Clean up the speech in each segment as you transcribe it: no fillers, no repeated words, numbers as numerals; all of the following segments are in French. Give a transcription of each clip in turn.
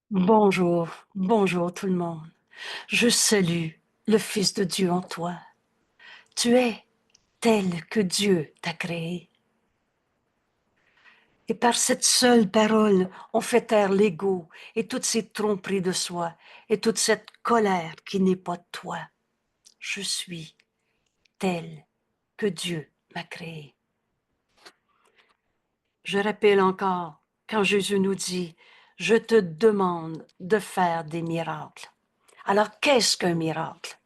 Bonjour, bonjour tout le monde. Je salue le Fils de Dieu en toi. Tu es tel que Dieu t'a créé. Et par cette seule parole, on fait taire l'ego et toutes ces tromperies de soi et toute cette colère qui n'est pas de toi. Je suis tel que Dieu m'a créé. Je rappelle encore quand Jésus nous dit, je te demande de faire des miracles. Alors, qu'est-ce qu'un miracle?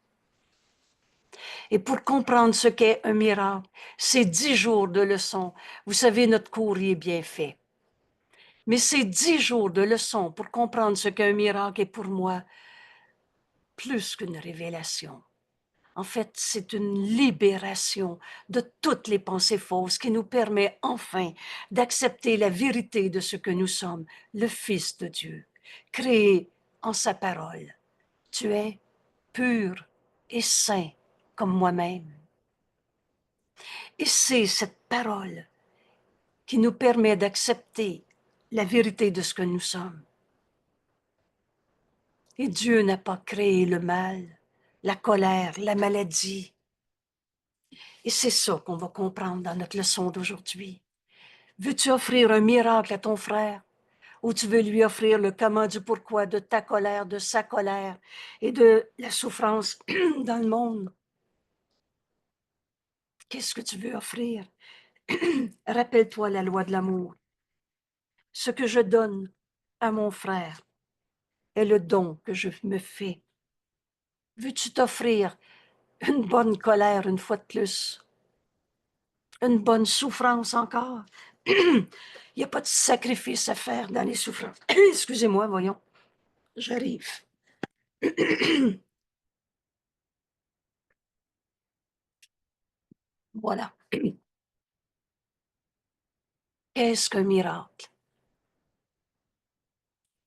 Et pour comprendre ce qu'est un miracle, c'est 10 jours de leçons. Vous savez, notre cours y est bien fait. Mais c'est 10 jours de leçons pour comprendre ce qu'est un miracle est pour moi plus qu'une révélation. En fait, c'est une libération de toutes les pensées fausses qui nous permet enfin d'accepter la vérité de ce que nous sommes, le Fils de Dieu, créé en sa parole. Tu es pur et saint comme moi-même. Et c'est cette parole qui nous permet d'accepter la vérité de ce que nous sommes. Et Dieu n'a pas créé le mal, la colère, la maladie. Et c'est ça qu'on va comprendre dans notre leçon d'aujourd'hui. Veux-tu offrir un miracle à ton frère ou tu veux lui offrir le comment du pourquoi de ta colère, de sa colère et de la souffrance dans le monde? Qu'est-ce que tu veux offrir? Rappelle-toi la loi de l'amour. Ce que je donne à mon frère est le don que je me fais. Veux-tu t'offrir une bonne colère une fois de plus? Une bonne souffrance encore? Il n'y a pas de sacrifice à faire dans les souffrances. Excusez-moi, voyons. J'arrive. Voilà. Qu'est-ce qu'un miracle?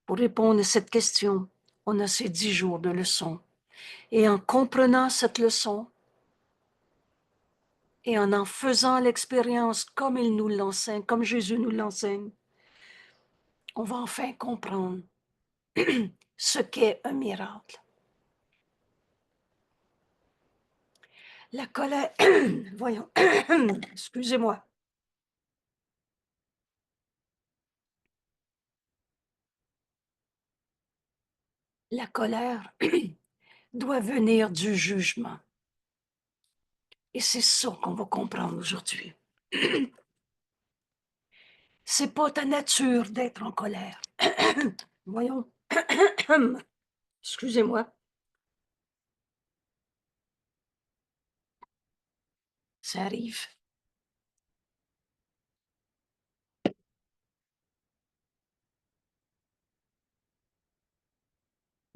Pour répondre à cette question, on a ces 10 jours de leçon. Et en comprenant cette leçon et en faisant l'expérience comme il nous l'enseigne, comme Jésus nous l'enseigne, on va enfin comprendre ce qu'est un miracle. La colère, voyons, excusez-moi. La colère doit venir du jugement. Et c'est ça qu'on va comprendre aujourd'hui. C'est pas ta nature d'être en colère. Voyons. Excusez-moi. Ça arrive.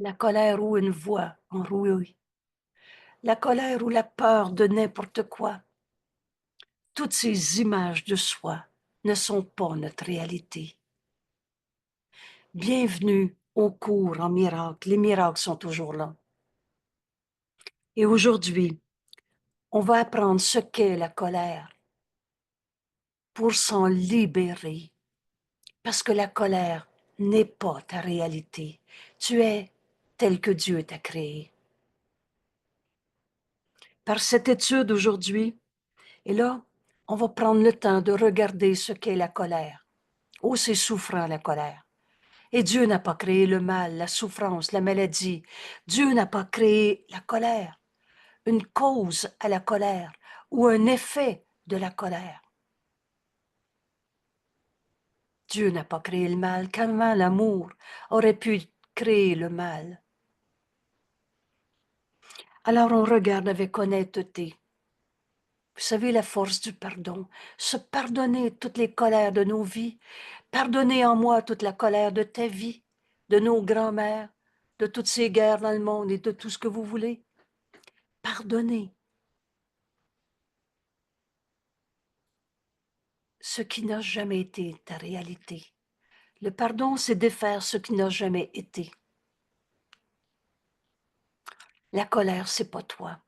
La colère ou une voix enrouée. La colère ou la peur de n'importe quoi. Toutes ces images de soi ne sont pas notre réalité. Bienvenue au cours en miracle. Les miracles sont toujours là. Et aujourd'hui, on va apprendre ce qu'est la colère pour s'en libérer. Parce que la colère n'est pas ta réalité. Tu es tel que Dieu t'a créé. Par cette étude aujourd'hui, et là, on va prendre le temps de regarder ce qu'est la colère. Oh, c'est souffrant la colère. Et Dieu n'a pas créé le mal, la souffrance, la maladie. Dieu n'a pas créé la colère, une cause à la colère ou un effet de la colère. Dieu n'a pas créé le mal. Comment l'amour aurait pu créer le mal? Alors on regarde avec honnêteté. Vous savez, la force du pardon. Se pardonner toutes les colères de nos vies. Pardonner en moi toute la colère de ta vie, de nos grands-mères, de toutes ces guerres dans le monde et de tout ce que vous voulez. Pardonner ce qui n'a jamais été ta réalité. Le pardon, c'est défaire ce qui n'a jamais été. La colère, c'est pas toi.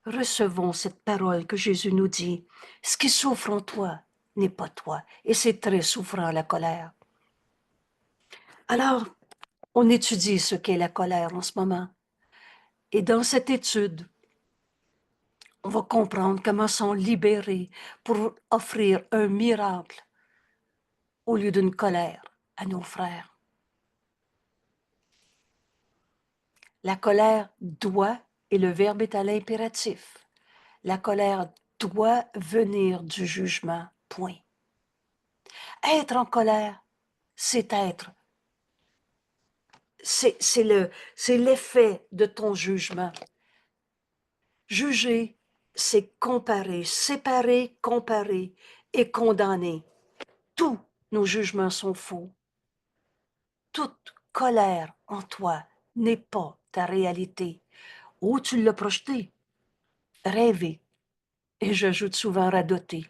Recevons cette parole que Jésus nous dit. Ce qui souffre en toi n'est pas toi. Et c'est très souffrant, la colère. Alors, on étudie ce qu'est la colère en ce moment. Et dans cette étude, on va comprendre comment s'en libérer pour offrir un miracle au lieu d'une colère à nos frères. La colère doit, et le verbe est à l'impératif, la colère doit venir du jugement, point. Être en colère, c'est être, c'est l'effet de ton jugement. Juger, c'est comparer, séparer, comparer et condamner. Tous nos jugements sont faux. Toute colère en toi n'est pas ta réalité. Ou tu l'as projeté, rêvé, et j'ajoute souvent radoté.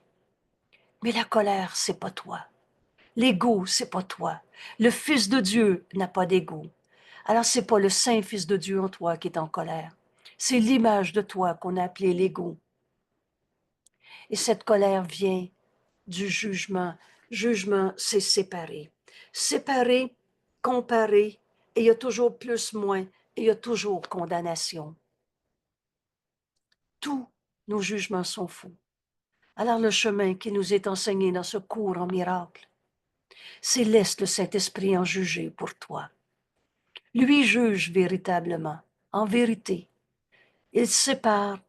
Mais la colère, c'est pas toi. L'ego, c'est pas toi. Le Fils de Dieu n'a pas d'ego. Alors, c'est pas le Saint Fils de Dieu en toi qui est en colère. C'est l'image de toi qu'on a appelée l'ego. Et cette colère vient du jugement. Jugement, c'est séparer. Séparer, comparer, et il y a toujours plus, moins, et il y a toujours condamnation. Tous nos jugements sont faux. Alors le chemin qui nous est enseigné dans ce cours en miracle, c'est laisse le Saint-Esprit en juger pour toi. Lui juge véritablement, en vérité. Il sépare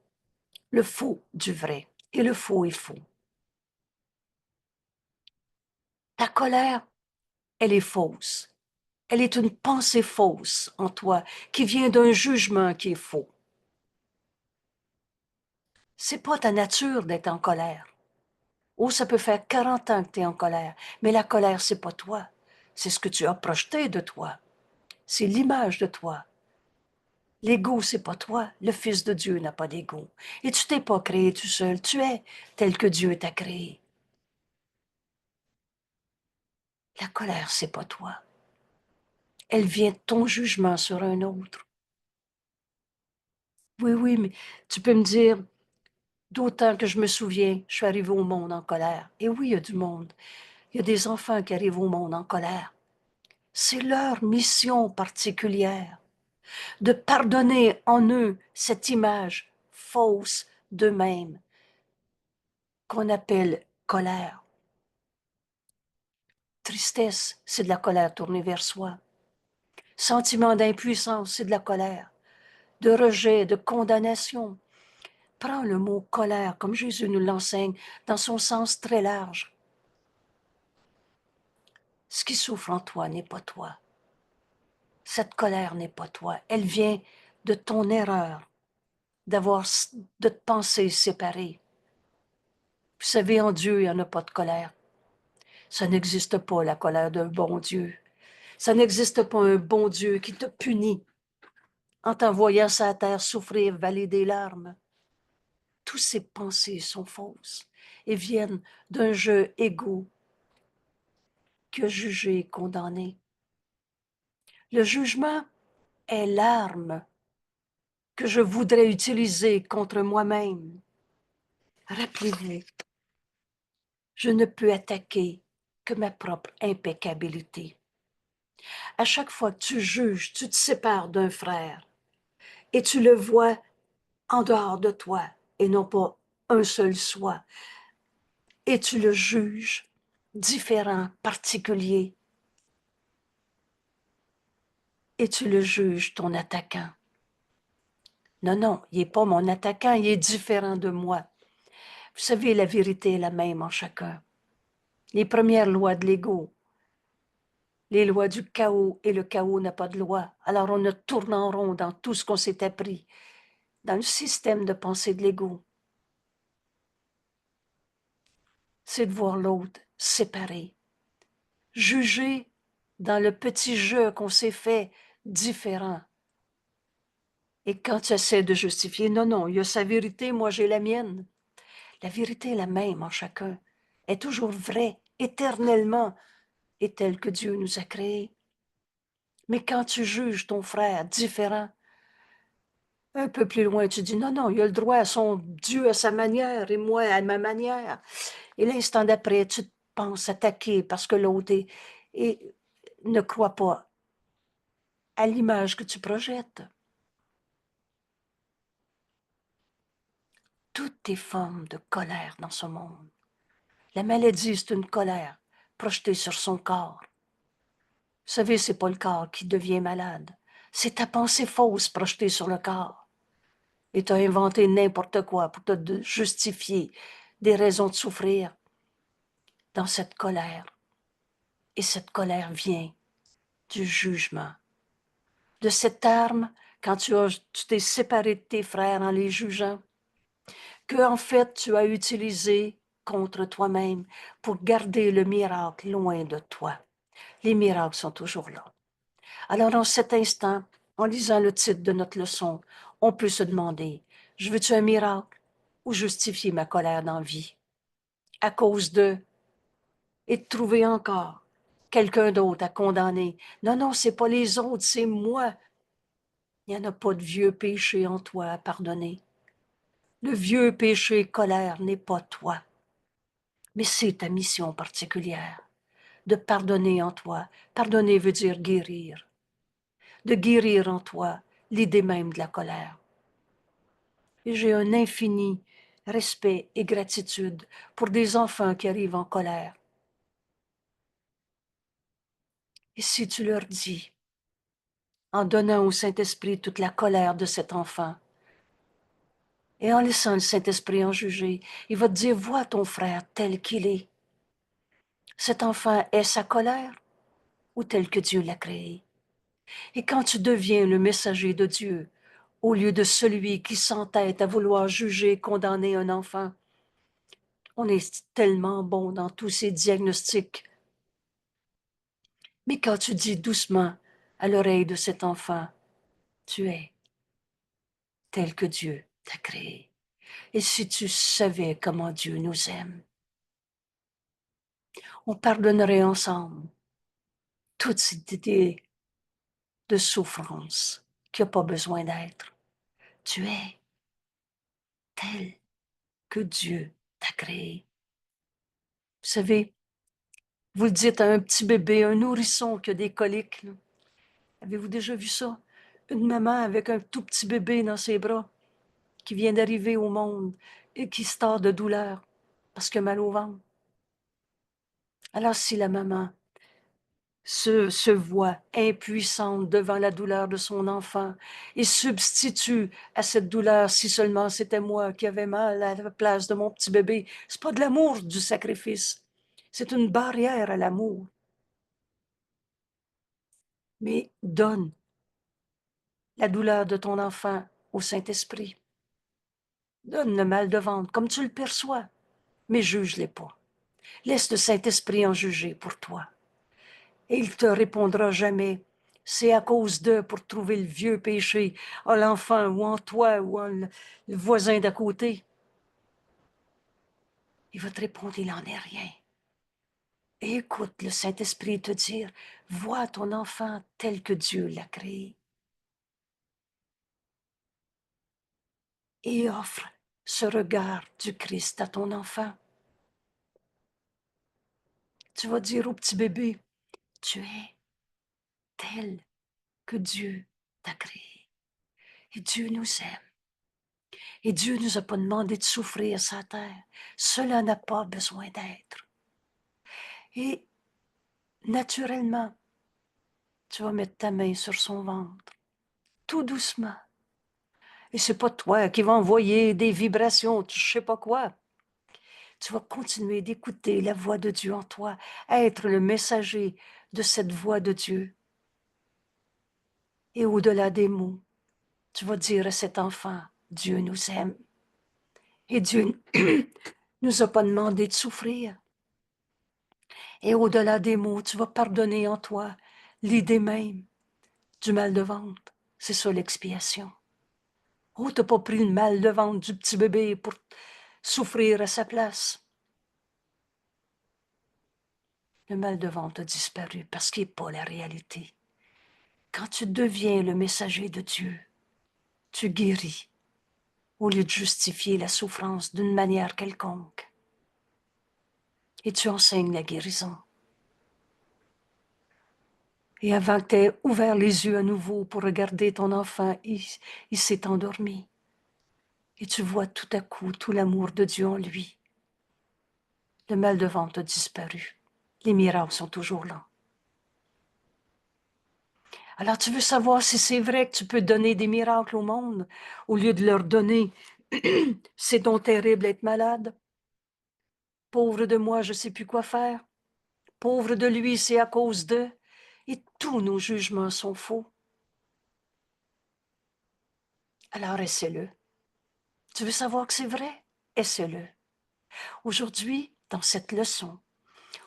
le faux du vrai, et le faux est faux. Ta colère, elle est fausse. Elle est une pensée fausse en toi qui vient d'un jugement qui est faux. C'est pas ta nature d'être en colère. Oh, ça peut faire 40 ans que tu es en colère, mais la colère, c'est pas toi. C'est ce que tu as projeté de toi. C'est l'image de toi. L'ego, c'est pas toi. Le Fils de Dieu n'a pas d'ego. Et tu t'es pas créé tout seul. Tu es tel que Dieu t'a créé. La colère, c'est pas toi. Elle vient de ton jugement sur un autre. Oui, oui, mais tu peux me dire, d'autant que je me souviens, je suis arrivée au monde en colère. Et oui, il y a du monde. Il y a des enfants qui arrivent au monde en colère. C'est leur mission particulière de pardonner en eux cette image fausse d'eux-mêmes qu'on appelle colère. Tristesse, c'est de la colère tournée vers soi. Sentiment d'impuissance, c'est de la colère, de rejet, de condamnation. Prends le mot colère, comme Jésus nous l'enseigne, dans son sens très large. Ce qui souffre en toi n'est pas toi. Cette colère n'est pas toi. Elle vient de ton erreur, de te penser séparée. Vous savez, en Dieu, il n'y en a pas de colère. Ça n'existe pas, la colère d'un bon Dieu. Ça n'existe pas un bon Dieu qui te punit en t'envoyant sa terre souffrir, valer des larmes. Toutes ces pensées sont fausses et viennent d'un jeu égaux qui a jugé et condamné. Le jugement est l'arme que je voudrais utiliser contre moi-même. Rappelez-vous, je ne peux attaquer que ma propre impeccabilité. À chaque fois que tu juges, tu te sépares d'un frère et tu le vois en dehors de toi et non pas un seul soi. Et tu le juges différent, particulier. Et tu le juges ton attaquant. Non, non, il n'est pas mon attaquant, il est différent de moi. Vous savez, la vérité est la même en chacun. Les premières lois de l'ego, les lois du chaos, et le chaos n'a pas de loi. Alors on ne tourne en rond dans tout ce qu'on s'est appris, dans le système de pensée de l'ego. C'est de voir l'autre séparé, juger dans le petit jeu qu'on s'est fait différent. Et quand tu essaies de justifier, non, non, il y a sa vérité, moi j'ai la mienne. La vérité est la même en chacun, est toujours vraie, éternellement, et telle que Dieu nous a créés. Mais quand tu juges ton frère différent, un peu plus loin, tu dis, non, non, il a le droit à son Dieu à sa manière et moi à ma manière. Et l'instant d'après, tu te penses attaquer parce que l'autre est... Et ne crois pas à l'image que tu projettes. Toutes est formes de colère dans ce monde. La maladie, c'est une colère projetée sur son corps. Vous savez, c'est pas le corps qui devient malade. C'est ta pensée fausse projetée sur le corps. Et tu as inventé n'importe quoi pour te justifier des raisons de souffrir dans cette colère. Et cette colère vient du jugement. De cette arme, quand tu t'es séparé de tes frères en les jugeant, que en fait tu as utilisé contre toi-même pour garder le miracle loin de toi. Les miracles sont toujours là. Alors, en cet instant, en lisant le titre de notre leçon, on peut se demander, je veux-tu un miracle ou justifier ma colère d'envie à cause de, et de trouver encore quelqu'un d'autre à condamner. Non, non, c'est pas les autres, c'est moi. Il n'y en a pas de vieux péché en toi à pardonner. Le vieux péché colère n'est pas toi, mais c'est ta mission particulière de pardonner en toi. Pardonner veut dire guérir. De guérir en toi l'idée même de la colère. Et j'ai un infini respect et gratitude pour des enfants qui arrivent en colère. Et si tu leur dis, en donnant au Saint-Esprit toute la colère de cet enfant, et en laissant le Saint-Esprit en juger, il va te dire, vois ton frère tel qu'il est. Cet enfant est sa colère ou tel que Dieu l'a créé. Et quand tu deviens le messager de Dieu, au lieu de celui qui s'entête à vouloir juger, condamner un enfant, on est tellement bon dans tous ces diagnostics. Mais quand tu dis doucement à l'oreille de cet enfant, tu es tel que Dieu t'a créé. Et si tu savais comment Dieu nous aime, on pardonnerait ensemble toute cette idée de souffrance qui n'a pas besoin d'être. Tu es tel que Dieu t'a créé. Vous savez, vous le dites à un petit bébé, un nourrisson qui a des coliques. Là. Avez-vous déjà vu ça? Une maman avec un tout petit bébé dans ses bras qui vient d'arriver au monde et qui se tord de douleur parce qu'il a mal au ventre. Alors si la maman se voit impuissante devant la douleur de son enfant et substitue à cette douleur, si seulement c'était moi qui avais mal à la place de mon petit bébé, c'est pas de l'amour du sacrifice, c'est une barrière à l'amour. Mais donne la douleur de ton enfant au Saint-Esprit. Donne le mal de ventre comme tu le perçois, mais juge-les pas. Laisse le Saint-Esprit en juger pour toi. Et il te répondra jamais. C'est à cause d'eux pour trouver le vieux péché en l'enfant ou en toi ou en le voisin d'à côté. Il va te répondre, il n'en est rien. Et écoute le Saint-Esprit te dire, vois ton enfant tel que Dieu l'a créé. Et offre ce regard du Christ à ton enfant. Tu vas dire au petit bébé, tu es tel que Dieu t'a créé. Et Dieu nous aime. Et Dieu ne nous a pas demandé de souffrir sa terre. Cela n'a pas besoin d'être. Et naturellement, tu vas mettre ta main sur son ventre, tout doucement. Et c'est pas toi qui vas envoyer des vibrations, je sais pas quoi. Tu vas continuer d'écouter la voix de Dieu en toi, être le messager de cette voix de Dieu. Et au-delà des mots, tu vas dire à cet enfant, Dieu nous aime. Et Dieu nous a pas demandé de souffrir. Et au-delà des mots, tu vas pardonner en toi l'idée même du mal de ventre. C'est ça l'expiation. Oh, t'as pas pris le mal de ventre du petit bébé pour souffrir à sa place. Le mal de ventre a disparu parce qu'il n'est pas la réalité. Quand tu deviens le messager de Dieu, tu guéris au lieu de justifier la souffrance d'une manière quelconque. Et tu enseignes la guérison. Et avant que tu aies ouvert les yeux à nouveau pour regarder ton enfant, il s'est endormi. Et tu vois tout à coup tout l'amour de Dieu en lui. Le mal de ventre a disparu. Les miracles sont toujours là. Alors tu veux savoir si c'est vrai que tu peux donner des miracles au monde au lieu de leur donner « c'est donc terrible d'être malade. Pauvre de moi, je ne sais plus quoi faire. Pauvre de lui, c'est à cause de... » Et tous nos jugements sont faux. Alors essaie-le. Tu veux savoir que c'est vrai? Essaie-le. Aujourd'hui, dans cette leçon,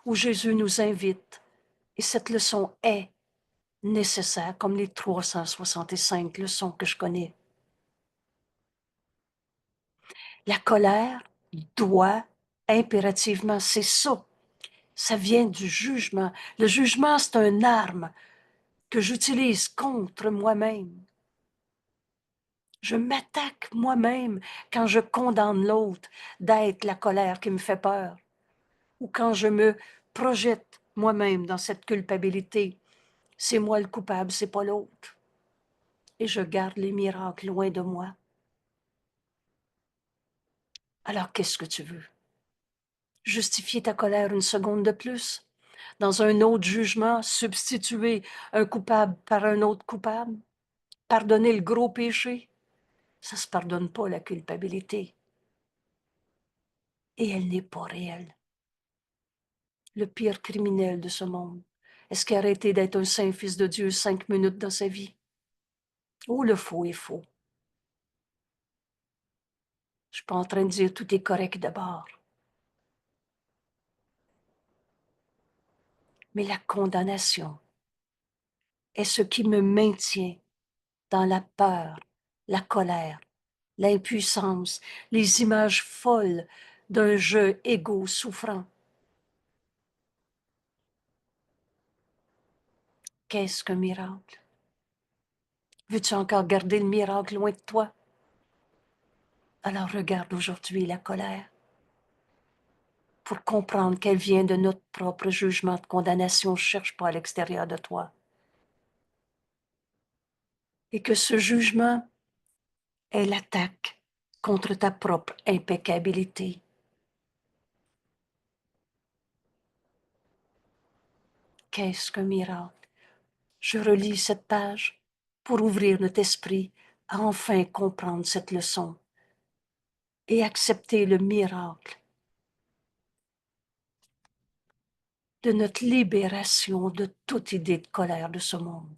où Jésus nous invite, et cette leçon est nécessaire, comme les 365 leçons que je connais. La colère doit impérativement, c'est ça vient du jugement. Le jugement, c'est une arme que j'utilise contre moi-même. Je m'attaque moi-même quand je condamne l'autre d'être la colère qui me fait peur, ou quand je me projette moi-même dans cette culpabilité. C'est moi le coupable, c'est pas l'autre. Et je garde les miracles loin de moi. Alors qu'est-ce que tu veux? Justifier ta colère une seconde de plus? Dans un autre jugement, substituer un coupable par un autre coupable? Pardonner le gros péché? Ça ne se pardonne pas, la culpabilité. Et elle n'est pas réelle. Le pire criminel de ce monde, est-ce qu'il a arrêté d'être un saint fils de Dieu 5 minutes dans sa vie? Oh, le faux est faux. Je ne suis pas en train de dire tout est correct d'abord. Mais la condamnation est ce qui me maintient dans la peur, la colère, l'impuissance, les images folles d'un jeu égaux souffrant. Qu'est-ce qu'un miracle? Veux-tu encore garder le miracle loin de toi? Alors regarde aujourd'hui la colère pour comprendre qu'elle vient de notre propre jugement de condamnation. Ne cherche pas à l'extérieur de toi. Et que ce jugement est l'attaque contre ta propre impeccabilité. Qu'est-ce qu'un miracle? Je relis cette page pour ouvrir notre esprit à enfin comprendre cette leçon et accepter le miracle de notre libération de toute idée de colère de ce monde.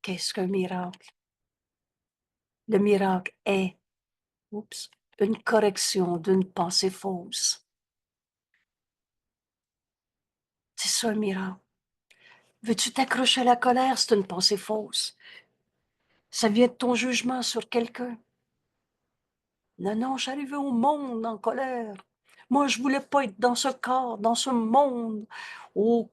Qu'est-ce qu'un miracle? Le miracle est, une correction d'une pensée fausse. C'est ça un miracle. Veux-tu t'accrocher à la colère? C'est une pensée fausse. Ça vient de ton jugement sur quelqu'un. Non, non, j'arrivais au monde en colère. Moi, je voulais pas être dans ce corps, dans ce monde. Oh,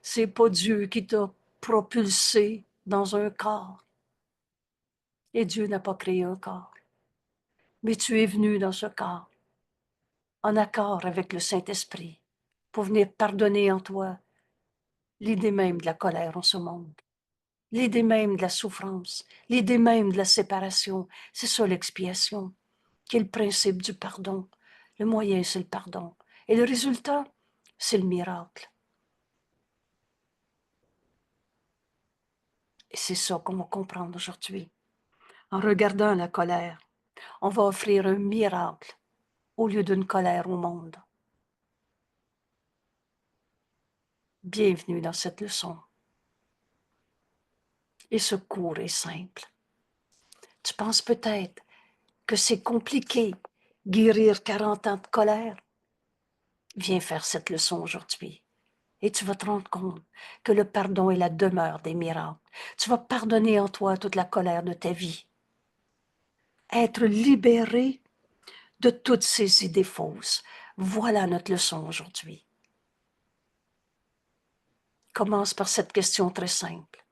c'est pas Dieu qui t'a propulsé dans un corps. Et Dieu n'a pas créé un corps. Mais tu es venu dans ce corps, en accord avec le Saint-Esprit, pour venir pardonner en toi l'idée même de la colère en ce monde, l'idée même de la souffrance, l'idée même de la séparation. C'est ça l'expiation, qui est le principe du pardon. Le moyen, c'est le pardon. Et le résultat, c'est le miracle. Et c'est ça qu'on va comprendre aujourd'hui. En regardant la colère, on va offrir un miracle au lieu d'une colère au monde. Bienvenue dans cette leçon. Et ce cours est simple. Tu penses peut-être que c'est compliqué guérir 40 ans de colère? Viens faire cette leçon aujourd'hui et tu vas te rendre compte que le pardon est la demeure des miracles. Tu vas pardonner en toi toute la colère de ta vie. Être libéré de toutes ces idées fausses. Voilà notre leçon aujourd'hui. Commence par cette question très simple.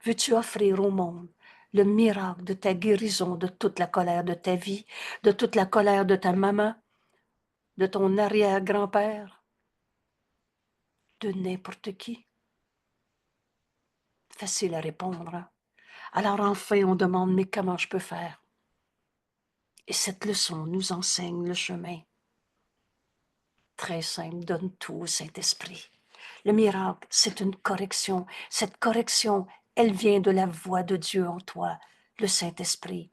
Veux-tu offrir au monde le miracle de ta guérison de toute la colère de ta vie, de toute la colère de ta maman, de ton arrière-grand-père, de n'importe qui? Facile à répondre. Hein? Alors enfin, on demande, mais comment je peux faire? Et cette leçon nous enseigne le chemin. Très simple, donne tout au Saint-Esprit. Le miracle, c'est une correction. Cette correction, elle vient de la voix de Dieu en toi, le Saint-Esprit.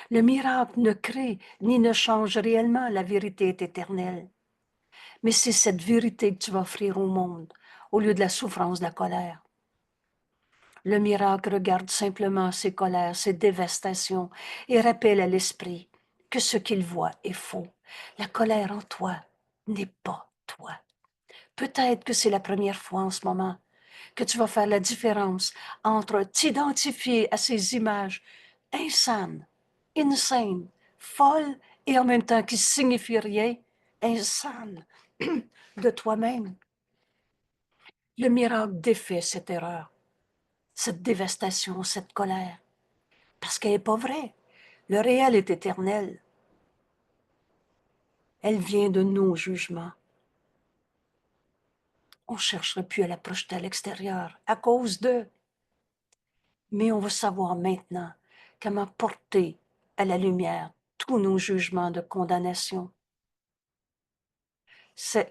Le miracle ne crée ni ne change réellement la vérité éternelle. Mais c'est cette vérité que tu vas offrir au monde, au lieu de la souffrance, de la colère. Le miracle regarde simplement ses colères, ses dévastations et rappelle à l'esprit que ce qu'il voit est faux. La colère en toi n'est pas toi. Peut-être que c'est la première fois en ce moment que tu vas faire la différence entre t'identifier à ces images insanes, insane, folles et en même temps qui signifient rien, insanes de toi-même. Le miracle défait cette erreur, cette dévastation, cette colère, parce qu'elle n'est pas vraie. Le réel est éternel. Elle vient de nos jugements. On ne chercherait plus à la projeter à l'extérieur à cause d'eux. Mais on va savoir maintenant comment porter à la lumière tous nos jugements de condamnation.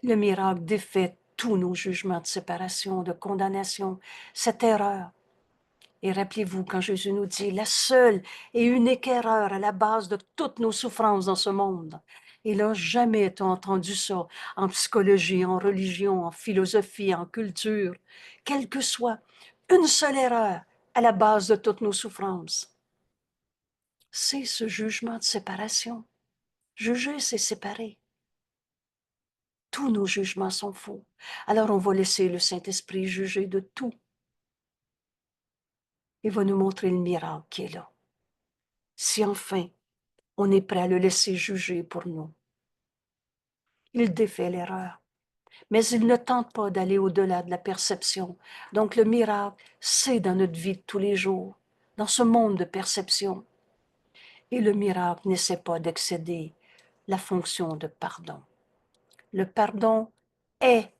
Le miracle défait tous nos jugements de séparation, de condamnation, cette erreur. Et rappelez-vous, quand Jésus nous dit la seule et unique erreur à la base de toutes nos souffrances dans ce monde. Et là, jamais tu as entendu ça en psychologie, en religion, en philosophie, en culture. Quelle que soit, une seule erreur à la base de toutes nos souffrances. C'est ce jugement de séparation. Juger, c'est séparer. Tous nos jugements sont faux. Alors on va laisser le Saint-Esprit juger de tout. Il va nous montrer le miracle qui est là. Si enfin on est prêt à le laisser juger pour nous. Il défait l'erreur, mais il ne tente pas d'aller au-delà de la perception. Donc le miracle, c'est dans notre vie de tous les jours, dans ce monde de perception. Et le miracle n'essaie pas d'excéder la fonction de pardon. Le pardon est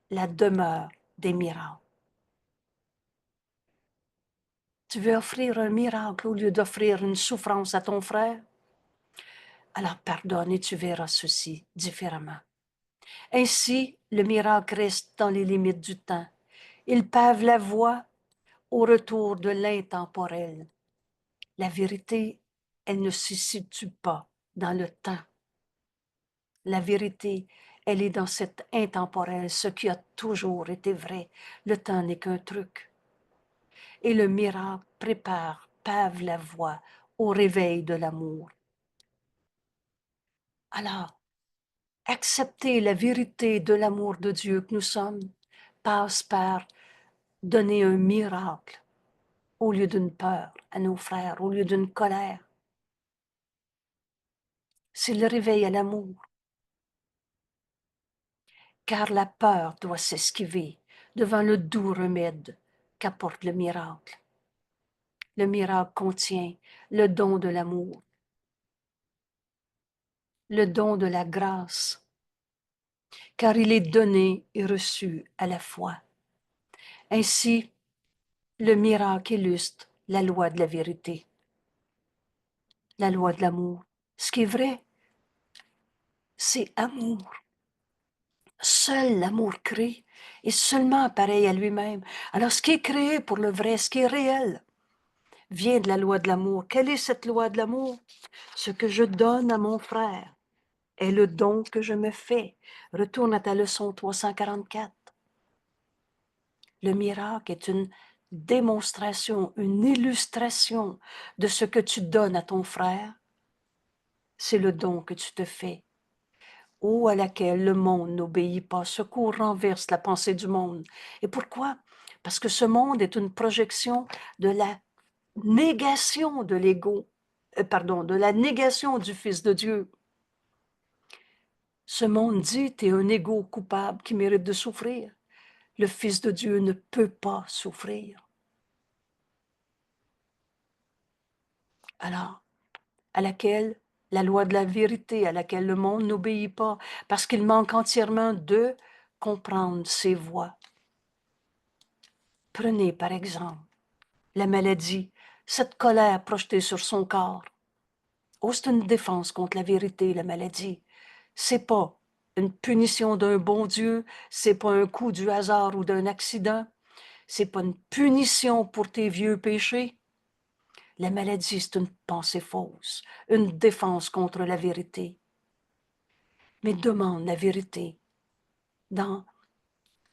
la demeure des miracles. Tu veux offrir un miracle au lieu d'offrir une souffrance à ton frère? Alors pardonne et tu verras ceci différemment. Ainsi, le miracle reste dans les limites du temps. Il pave la voie au retour de l'intemporel. La vérité, elle ne se situe pas dans le temps. La vérité, elle est dans cet intemporel, ce qui a toujours été vrai. Le temps n'est qu'un truc. Et le miracle pave la voie au réveil de l'amour. Alors, accepter la vérité de l'amour de Dieu que nous sommes passe par donner un miracle au lieu d'une peur à nos frères, au lieu d'une colère. C'est le réveil à l'amour. Car la peur doit s'esquiver devant le doux remède qu'apporte le miracle. Le miracle contient le don de l'amour, le don de la grâce, car il est donné et reçu à la fois. Ainsi, le miracle illustre la loi de la vérité, la loi de l'amour. Ce qui est vrai, c'est amour. Seul l'amour crée et seulement pareil à lui-même. Alors ce qui est créé pour le vrai, ce qui est réel, vient de la loi de l'amour. Quelle est cette loi de l'amour? Ce que je donne à mon frère est le don que je me fais. Retourne à ta leçon 344. Le miracle est une démonstration, une illustration de ce que tu donnes à ton frère. C'est le don que tu te fais, ou à laquelle le monde n'obéit pas, ce qu'on renverse la pensée du monde. Et pourquoi? Parce que ce monde est une projection de la négation de l'ego, de la négation du Fils de Dieu. Ce monde dit, t'es un ego coupable qui mérite de souffrir. Le Fils de Dieu ne peut pas souffrir. Alors, à laquelle la loi de la vérité à laquelle le monde n'obéit pas parce qu'il manque entièrement de comprendre ses voies. Prenez par exemple la maladie, cette colère projetée sur son corps. Oh, c'est une défense contre la vérité, la maladie. C'est pas une punition d'un bon Dieu, c'est pas un coup du hasard ou d'un accident, c'est pas une punition pour tes vieux péchés. La maladie, c'est une pensée fausse, une défense contre la vérité. Mais demande la vérité dans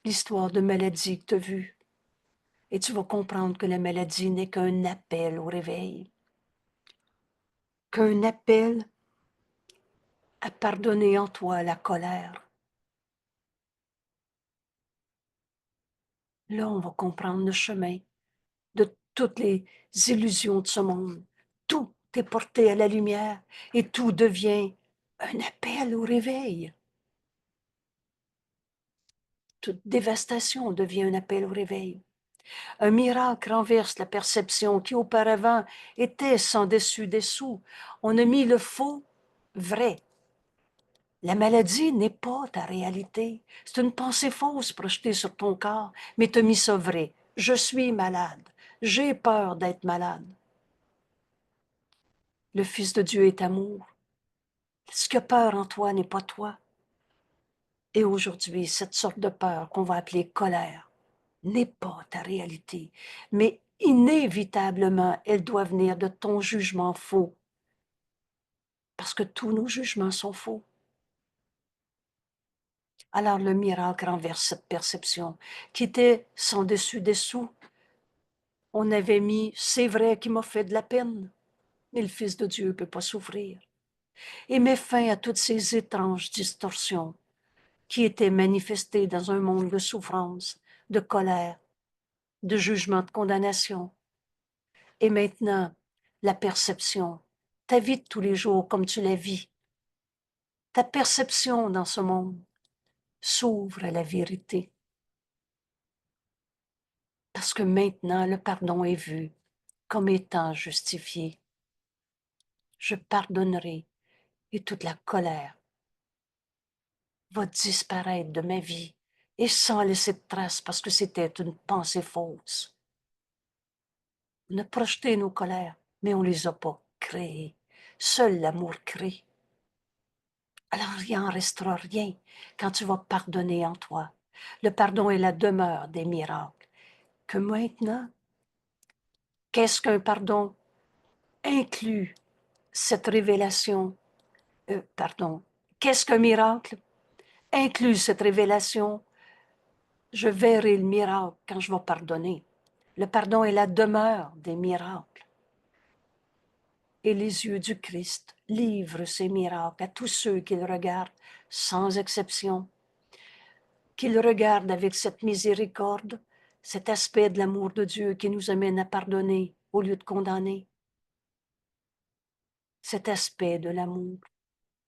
l'histoire de maladie que tu as vue. Et tu vas comprendre que la maladie n'est qu'un appel au réveil, qu'un appel à pardonner en toi la colère. Là, on va comprendre le chemin de toutes les illusions de ce monde. Tout est porté à la lumière et tout devient un appel au réveil. Toute dévastation devient un appel au réveil. Un miracle renverse la perception qui auparavant était sans dessus-dessous. On a mis le faux vrai. La maladie n'est pas ta réalité. C'est une pensée fausse projetée sur ton corps, mais tu as mis ça vrai. Je suis malade. J'ai peur d'être malade. Le Fils de Dieu est amour. Ce qui a peur en toi n'est pas toi. Et aujourd'hui, cette sorte de peur qu'on va appeler colère n'est pas ta réalité, mais inévitablement, elle doit venir de ton jugement faux, parce que tous nos jugements sont faux. Alors le miracle renverse cette perception qui était sans dessus-dessous. On avait mis, c'est vrai qu'il m'a fait de la peine, mais le Fils de Dieu ne peut pas souffrir. Et met fin à toutes ces étranges distorsions qui étaient manifestées dans un monde de souffrance, de colère, de jugement, de condamnation. Et maintenant, la perception, ta vie de tous les jours comme tu la vis, ta perception dans ce monde s'ouvre à la vérité. Parce que maintenant, le pardon est vu comme étant justifié. Je pardonnerai et toute la colère va disparaître de ma vie et sans laisser de trace parce que c'était une pensée fausse. On a projeté nos colères, mais on ne les a pas créées. Seul l'amour crée. Alors il n'en restera rien quand tu vas pardonner en toi. Le pardon est la demeure des miracles. Que maintenant, qu'est-ce qu'un pardon inclut cette révélation? Qu'est-ce qu'un miracle inclut cette révélation? Je verrai le miracle quand je vais pardonner. Le pardon est la demeure des miracles. Et les yeux du Christ livrent ces miracles à tous ceux qui le regardent, sans exception, qui le regardent avec cette miséricorde, cet aspect de l'amour de Dieu qui nous amène à pardonner au lieu de condamner. Cet aspect de l'amour,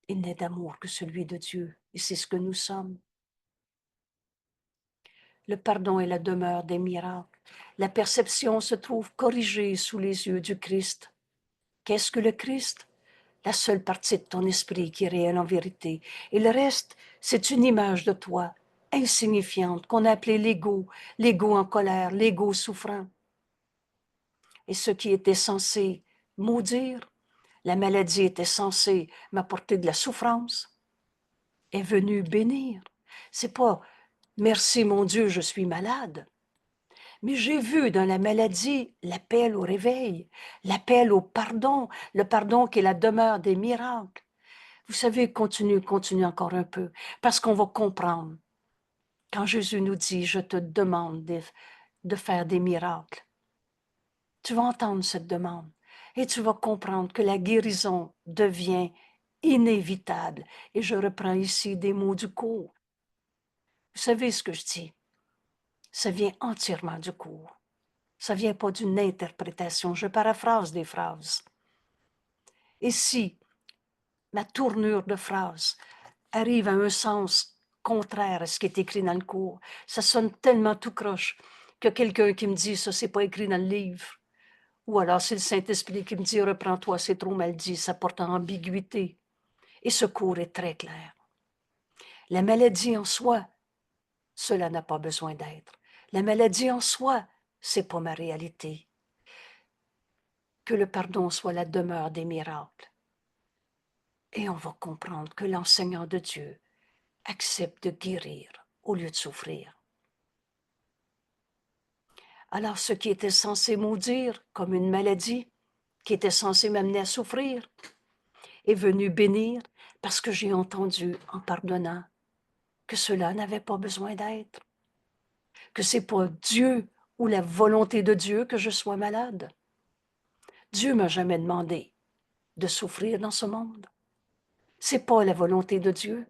il n'est d'amour que celui de Dieu, et c'est ce que nous sommes. Le pardon est la demeure des miracles. La perception se trouve corrigée sous les yeux du Christ. Qu'est-ce que le Christ? La seule partie de ton esprit qui est réelle en vérité. Et le reste, c'est une image de toi, insignifiante, qu'on a appelée l'ego en colère, l'ego souffrant. Et ce qui était censé maudire, la maladie était censée m'apporter de la souffrance, est venue bénir. C'est pas merci mon Dieu, je suis malade. Mais j'ai vu dans la maladie l'appel au réveil, l'appel au pardon, le pardon qui est la demeure des miracles. Vous savez, continue encore un peu, parce qu'on va comprendre. Quand Jésus nous dit, je te demande de faire des miracles, tu vas entendre cette demande et tu vas comprendre que la guérison devient inévitable. Et je reprends ici des mots du cours. Vous savez ce que je dis? Ça vient entièrement du cours. Ça ne vient pas d'une interprétation. Je paraphrase des phrases. Et si ma tournure de phrase arrive à un sens contraire à ce qui est écrit dans le cours, ça sonne tellement tout croche que quelqu'un qui me dit ça, c'est pas écrit dans le livre, Ou alors c'est le Saint-Esprit qui me dit, reprends-toi, c'est trop mal dit, ça porte en ambiguïté. Et ce cours est très clair. La maladie en soi, cela n'a pas besoin d'être. La maladie en soi, c'est pas ma réalité. Que le pardon soit la demeure des miracles. Et on va comprendre que l'enseignant de Dieu accepte de guérir au lieu de souffrir. Alors ce qui était censé maudire comme une maladie, qui était censé m'amener à souffrir, est venu bénir parce que j'ai entendu en pardonnant que cela n'avait pas besoin d'être, que c'est pas Dieu ou la volonté de Dieu que je sois malade. Dieu m'a jamais demandé de souffrir dans ce monde. C'est pas la volonté de Dieu.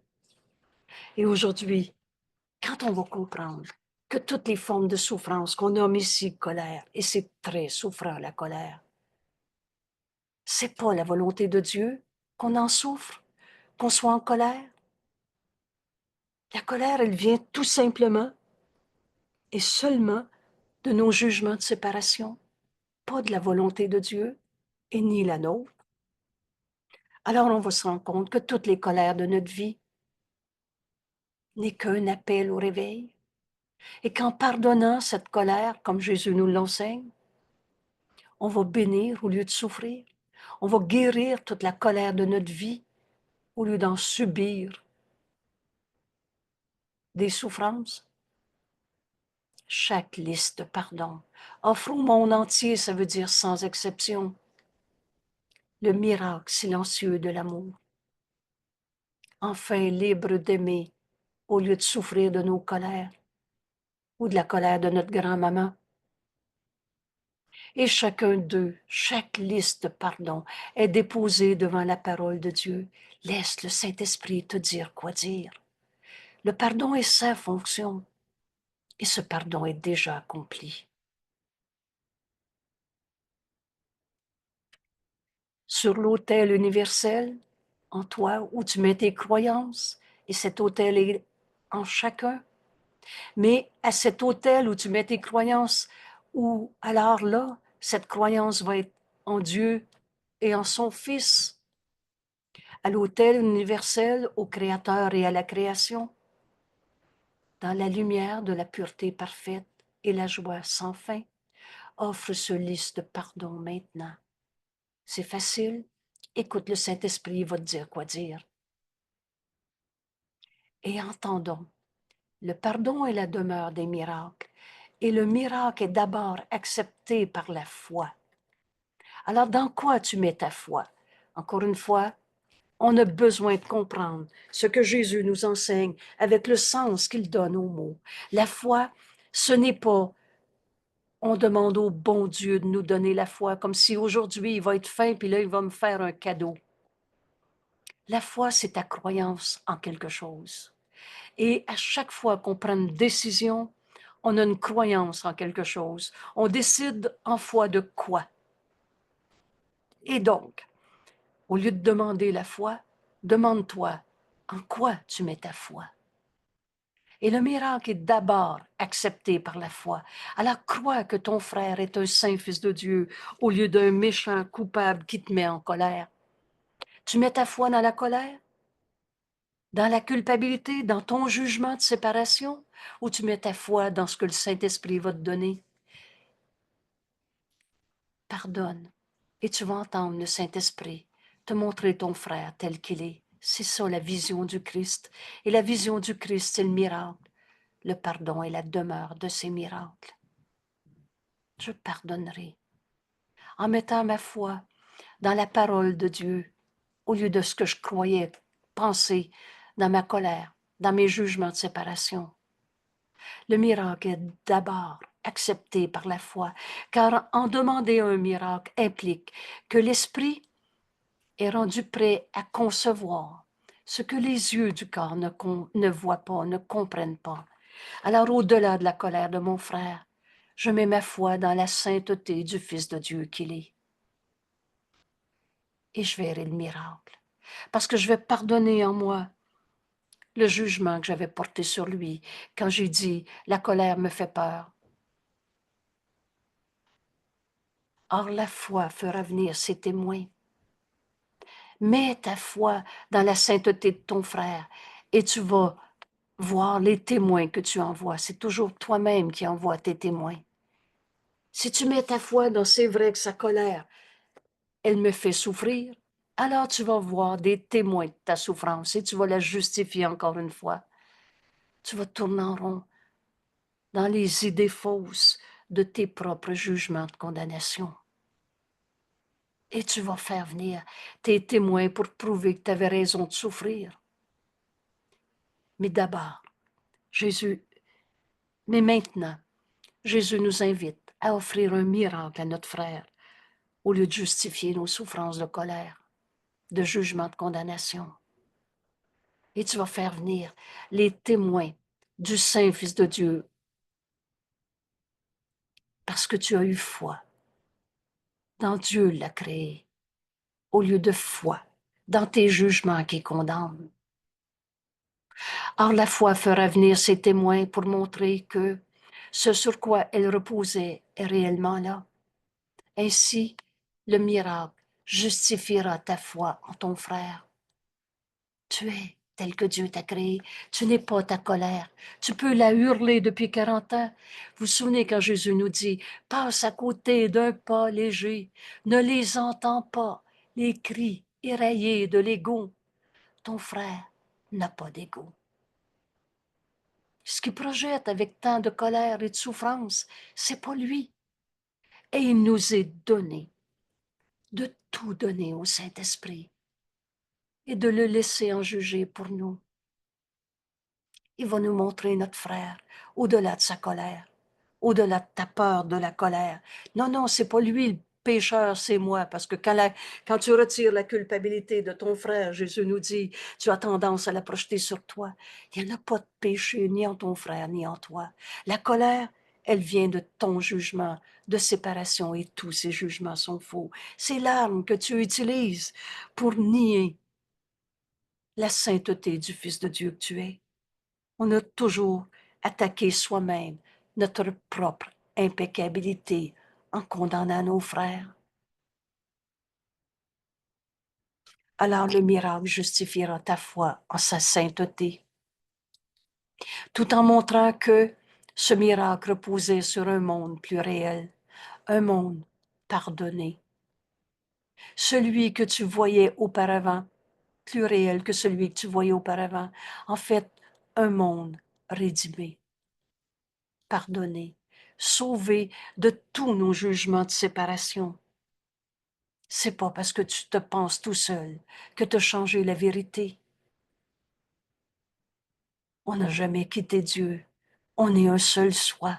Et aujourd'hui, quand on va comprendre que toutes les formes de souffrance qu'on nomme ici colère, et c'est très souffrant la colère, c'est pas la volonté de Dieu qu'on en souffre, qu'on soit en colère. La colère, elle vient tout simplement et seulement de nos jugements de séparation, pas de la volonté de Dieu et ni la nôtre. Alors on va se rendre compte que toutes les colères de notre vie n'est qu'un appel au réveil et qu'en pardonnant cette colère, comme Jésus nous l'enseigne, on va bénir au lieu de souffrir. On va guérir toute la colère de notre vie au lieu d'en subir des souffrances. Chaque liste de pardon offre au monde entier, ça veut dire sans exception, le miracle silencieux de l'amour. Enfin libre d'aimer au lieu de souffrir de nos colères ou de la colère de notre grand-maman. Et chacun d'eux, chaque liste de pardon est déposée devant la parole de Dieu. Laisse le Saint-Esprit te dire quoi dire. Le pardon est sa fonction et ce pardon est déjà accompli. Sur l'autel universel, en toi, où tu mets tes croyances, et cet autel est en chacun, mais à cet autel où tu mets tes croyances, où alors là, cette croyance va être en Dieu et en son Fils, à l'autel universel, au Créateur et à la création, dans la lumière de la pureté parfaite et la joie sans fin, offre ce liste de pardon maintenant. C'est facile. Écoute, le Saint-Esprit va te dire quoi dire. Et entendons, le pardon est la demeure des miracles. Et le miracle est d'abord accepté par la foi. Alors, dans quoi tu mets ta foi? Encore une fois, on a besoin de comprendre ce que Jésus nous enseigne avec le sens qu'il donne aux mots. La foi, ce n'est pas on demande au bon Dieu de nous donner la foi, comme si aujourd'hui il va être fin, puis là il va me faire un cadeau. La foi, c'est ta croyance en quelque chose. Et à chaque fois qu'on prend une décision, on a une croyance en quelque chose. On décide en foi de quoi. Et donc, au lieu de demander la foi, demande-toi en quoi tu mets ta foi. Et le miracle est d'abord accepté par la foi. Alors crois que ton frère est un saint fils de Dieu au lieu d'un méchant coupable qui te met en colère. Tu mets ta foi dans la colère, dans la culpabilité, dans ton jugement de séparation, ou tu mets ta foi dans ce que le Saint-Esprit va te donner? Pardonne, et tu vas entendre le Saint-Esprit te montrer ton frère tel qu'il est. C'est ça la vision du Christ. Et la vision du Christ, c'est le miracle. Le pardon est la demeure de ces miracles. Je pardonnerai en mettant ma foi dans la parole de Dieu au lieu de ce que je croyais penser dans ma colère, dans mes jugements de séparation. Le miracle est d'abord accepté par la foi, car en demander un miracle implique que l'esprit est rendu prêt à concevoir ce que les yeux du corps ne voient pas, ne comprennent pas. Alors, au-delà de la colère de mon frère, je mets ma foi dans la sainteté du Fils de Dieu qu'il est. Et je verrai le miracle, parce que je vais pardonner en moi le jugement que j'avais porté sur lui quand j'ai dit « la colère me fait peur ». Or, la foi fera venir ses témoins. Mets ta foi dans la sainteté de ton frère et tu vas voir les témoins que tu envoies. C'est toujours toi-même qui envoies tes témoins. Si tu mets ta foi dans c'est vrai que sa colère, elle me fait souffrir, alors tu vas voir des témoins de ta souffrance et tu vas la justifier encore une fois. Tu vas tourner en rond dans les idées fausses de tes propres jugements de condamnation. Et tu vas faire venir tes témoins pour prouver que tu avais raison de souffrir. Mais d'abord, mais maintenant, Jésus nous invite à offrir un miracle à notre frère au lieu de justifier nos souffrances de colère, de jugement, de condamnation. Et tu vas faire venir les témoins du Saint-Fils de Dieu parce que tu as eu foi dans Dieu l'a créé au lieu de foi dans tes jugements qui condamnent. Or, la foi fera venir ses témoins pour montrer que ce sur quoi elle reposait est réellement là. Ainsi, le miracle justifiera ta foi en ton frère. Tu es tel que Dieu t'a créé. Tu n'es pas ta colère. Tu peux la hurler depuis 40 ans. Vous vous souvenez quand Jésus nous dit, passe à côté d'un pas léger, ne les entends pas, les cris éraillés de l'ego. Ton frère n'a pas d'ego. Ce qu'il projette avec tant de colère et de souffrance, c'est pas lui. Et il nous est donné de tout donner au Saint-Esprit et de le laisser en juger pour nous. Il va nous montrer notre frère au-delà de sa colère, au-delà de ta peur de la colère. Non, non, c'est pas lui le pécheur, c'est moi, parce que quand tu retires la culpabilité de ton frère, Jésus nous dit, tu as tendance à la projeter sur toi. Il n'y en a pas de péché ni en ton frère ni en toi. La colère, elle vient de ton jugement de séparation et tous ces jugements sont faux. C'est l'arme que tu utilises pour nier la sainteté du Fils de Dieu que tu es. On a toujours attaqué soi-même notre propre impeccabilité en condamnant nos frères. Alors le miracle justifiera ta foi en sa sainteté, tout en montrant que ce miracle reposait sur un monde plus réel, un monde pardonné. Celui que tu voyais auparavant, plus réel que celui que tu voyais auparavant, en fait, un monde rédimé, pardonné, sauvé de tous nos jugements de séparation. C'est pas parce que tu te penses tout seul que tu as changé la vérité. On n'a jamais quitté Dieu. On est un seul soi.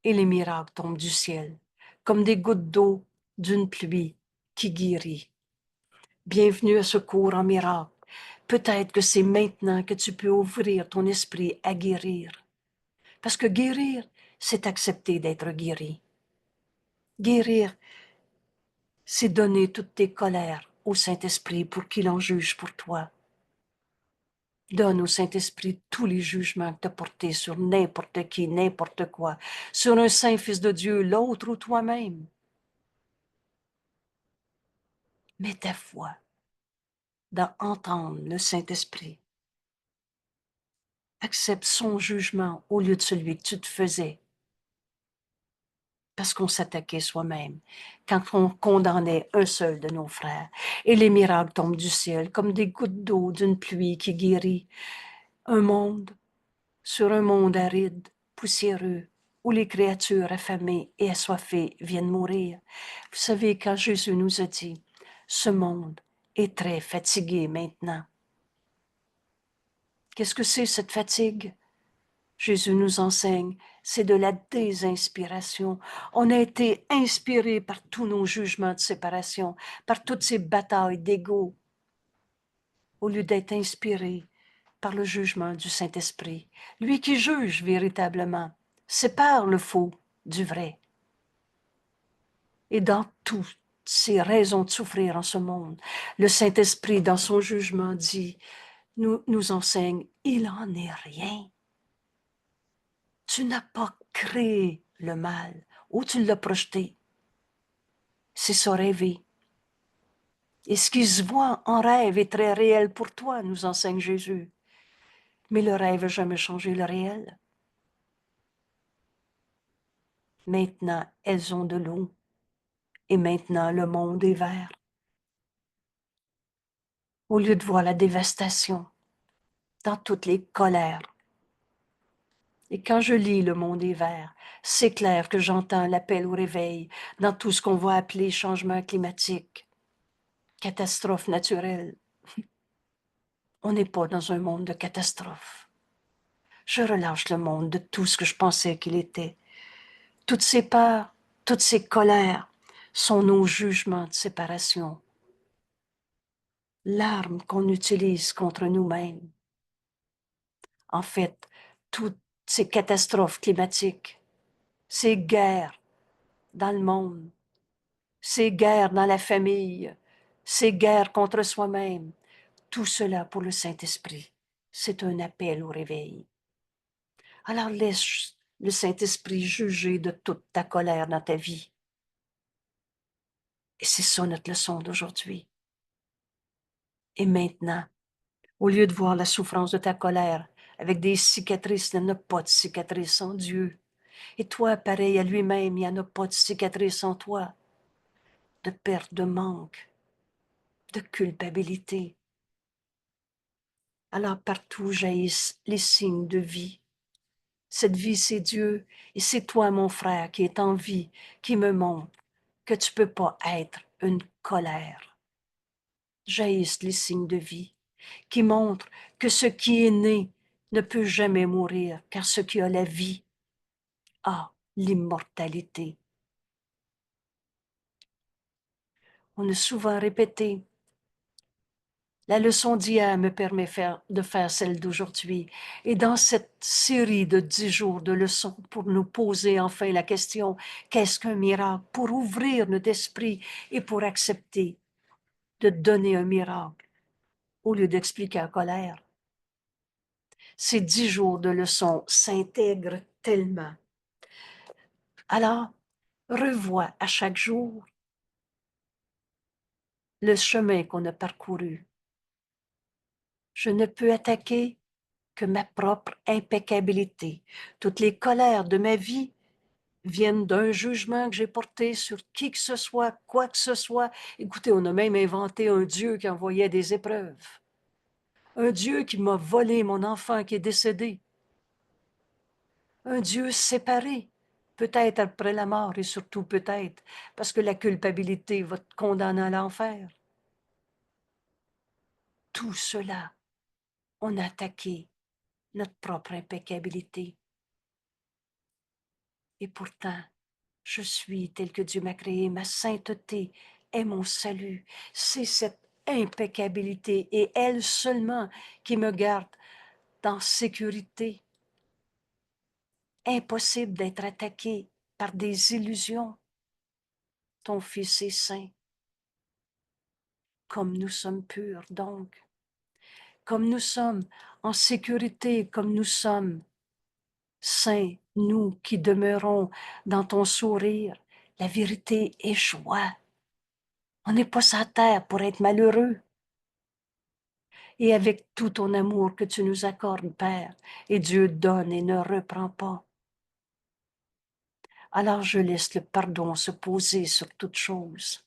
Et les miracles tombent du ciel, comme des gouttes d'eau d'une pluie qui guérit. Bienvenue à ce cours en miracle. Peut-être que c'est maintenant que tu peux ouvrir ton esprit à guérir. Parce que guérir, c'est accepter d'être guéri. Guérir, c'est donner toutes tes colères au Saint-Esprit pour qu'il en juge pour toi. Donne au Saint-Esprit tous les jugements que tu as portés sur n'importe qui, n'importe quoi, sur un saint Fils de Dieu, l'autre ou toi-même. Mets ta foi dans entendre le Saint-Esprit. Accepte son jugement au lieu de celui que tu te faisais. Parce qu'on s'attaquait soi-même, quand on condamnait un seul de nos frères. Et les miracles tombent du ciel comme des gouttes d'eau d'une pluie qui guérit un monde, sur un monde aride, poussiéreux, où les créatures affamées et assoiffées viennent mourir. Vous savez, quand Jésus nous a dit, ce monde est très fatigué maintenant. Qu'est-ce que c'est cette fatigue? Jésus nous enseigne, c'est de la désinspiration. On a été inspiré par tous nos jugements de séparation, par toutes ces batailles d'ego, au lieu d'être inspiré par le jugement du Saint-Esprit, lui qui juge véritablement, sépare le faux du vrai. Et dans toutes ces raisons de souffrir en ce monde, le Saint-Esprit, dans son jugement, nous enseigne, il en est rien. Tu n'as pas créé le mal. Où tu l'as projeté? C'est ça, rêver. Et ce qui se voit en rêve est très réel pour toi, nous enseigne Jésus. Mais le rêve n'a jamais changé le réel. Maintenant, elles ont de l'eau. Et maintenant, le monde est vert. Au lieu de voir la dévastation dans toutes les colères. Et quand je lis Le monde est vert, c'est clair que j'entends l'appel au réveil dans tout ce qu'on va appeler changement climatique, catastrophe naturelle. On n'est pas dans un monde de catastrophe. Je relâche le monde de tout ce que je pensais qu'il était. Toutes ces peurs, toutes ces colères sont nos jugements de séparation, l'arme qu'on utilise contre nous-mêmes. En fait, toutes ces catastrophes climatiques, ces guerres dans le monde, ces guerres dans la famille, ces guerres contre soi-même, tout cela pour le Saint-Esprit, c'est un appel au réveil. Alors laisse le Saint-Esprit juger de toute ta colère dans ta vie. Et c'est ça notre leçon d'aujourd'hui. Et maintenant, au lieu de voir la souffrance de ta colère avec des cicatrices, il n'y en a pas de cicatrices en Dieu. Et toi, pareil à lui-même, il n'y en a pas de cicatrices en toi, de perte, de manque, de culpabilité. Alors partout jaillissent les signes de vie. Cette vie, c'est Dieu, et c'est toi, mon frère, qui est en vie, qui me montre que tu ne peux pas être une colère. Jaillissent les signes de vie, qui montrent que ce qui est né ne peut jamais mourir, car ce qui a la vie a l'immortalité. On a souvent répété, la leçon d'hier me permet de faire celle d'aujourd'hui. Et dans cette série de 10 jours de leçons, pour nous poser enfin la question, qu'est-ce qu'un miracle? Pour ouvrir notre esprit et pour accepter de donner un miracle au lieu d'expliquer la colère. Ces 10 jours de leçons s'intègrent tellement. Alors, revois à chaque jour le chemin qu'on a parcouru. Je ne peux attaquer que ma propre impeccabilité. Toutes les colères de ma vie viennent d'un jugement que j'ai porté sur qui que ce soit, quoi que ce soit. Écoutez, on a même inventé un Dieu qui envoyait des épreuves. Un Dieu qui m'a volé mon enfant qui est décédé. Un Dieu séparé, peut-être après la mort et surtout peut-être parce que la culpabilité va te condamner à l'enfer. Tout cela, on a attaqué notre propre impeccabilité. Et pourtant, je suis tel que Dieu m'a créé, ma sainteté est mon salut. C'est cette impeccabilité et elle seulement qui me garde dans sécurité. Impossible d'être attaqué par des illusions. Ton Fils est saint, comme nous sommes purs donc, comme nous sommes en sécurité, comme nous sommes saints, nous qui demeurons dans ton sourire. La vérité est joie. On n'est pas sur terre pour être malheureux. Et avec tout ton amour que tu nous accordes, Père, et Dieu donne et ne reprend pas. Alors je laisse le pardon se poser sur toute chose,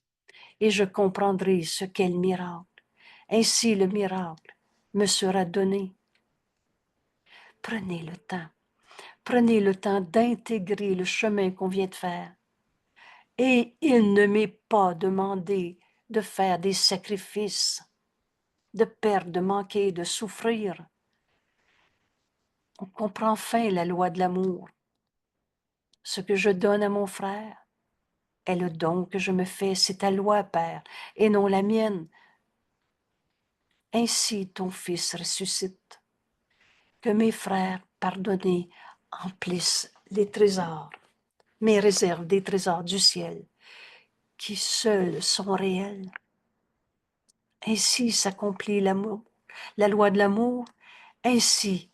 et je comprendrai ce qu'est le miracle. Ainsi le miracle me sera donné. Prenez le temps d'intégrer le chemin qu'on vient de faire. Et il ne m'est pas demandé de faire des sacrifices, de perdre, de manquer, de souffrir. On comprend enfin la loi de l'amour. Ce que je donne à mon frère est le don que je me fais, c'est ta loi, Père, et non la mienne. Ainsi ton Fils ressuscite. Que mes frères pardonnés emplissent les trésors, mes réserves des trésors du ciel, qui seuls sont réels. Ainsi s'accomplit l'amour, la loi de l'amour, ainsi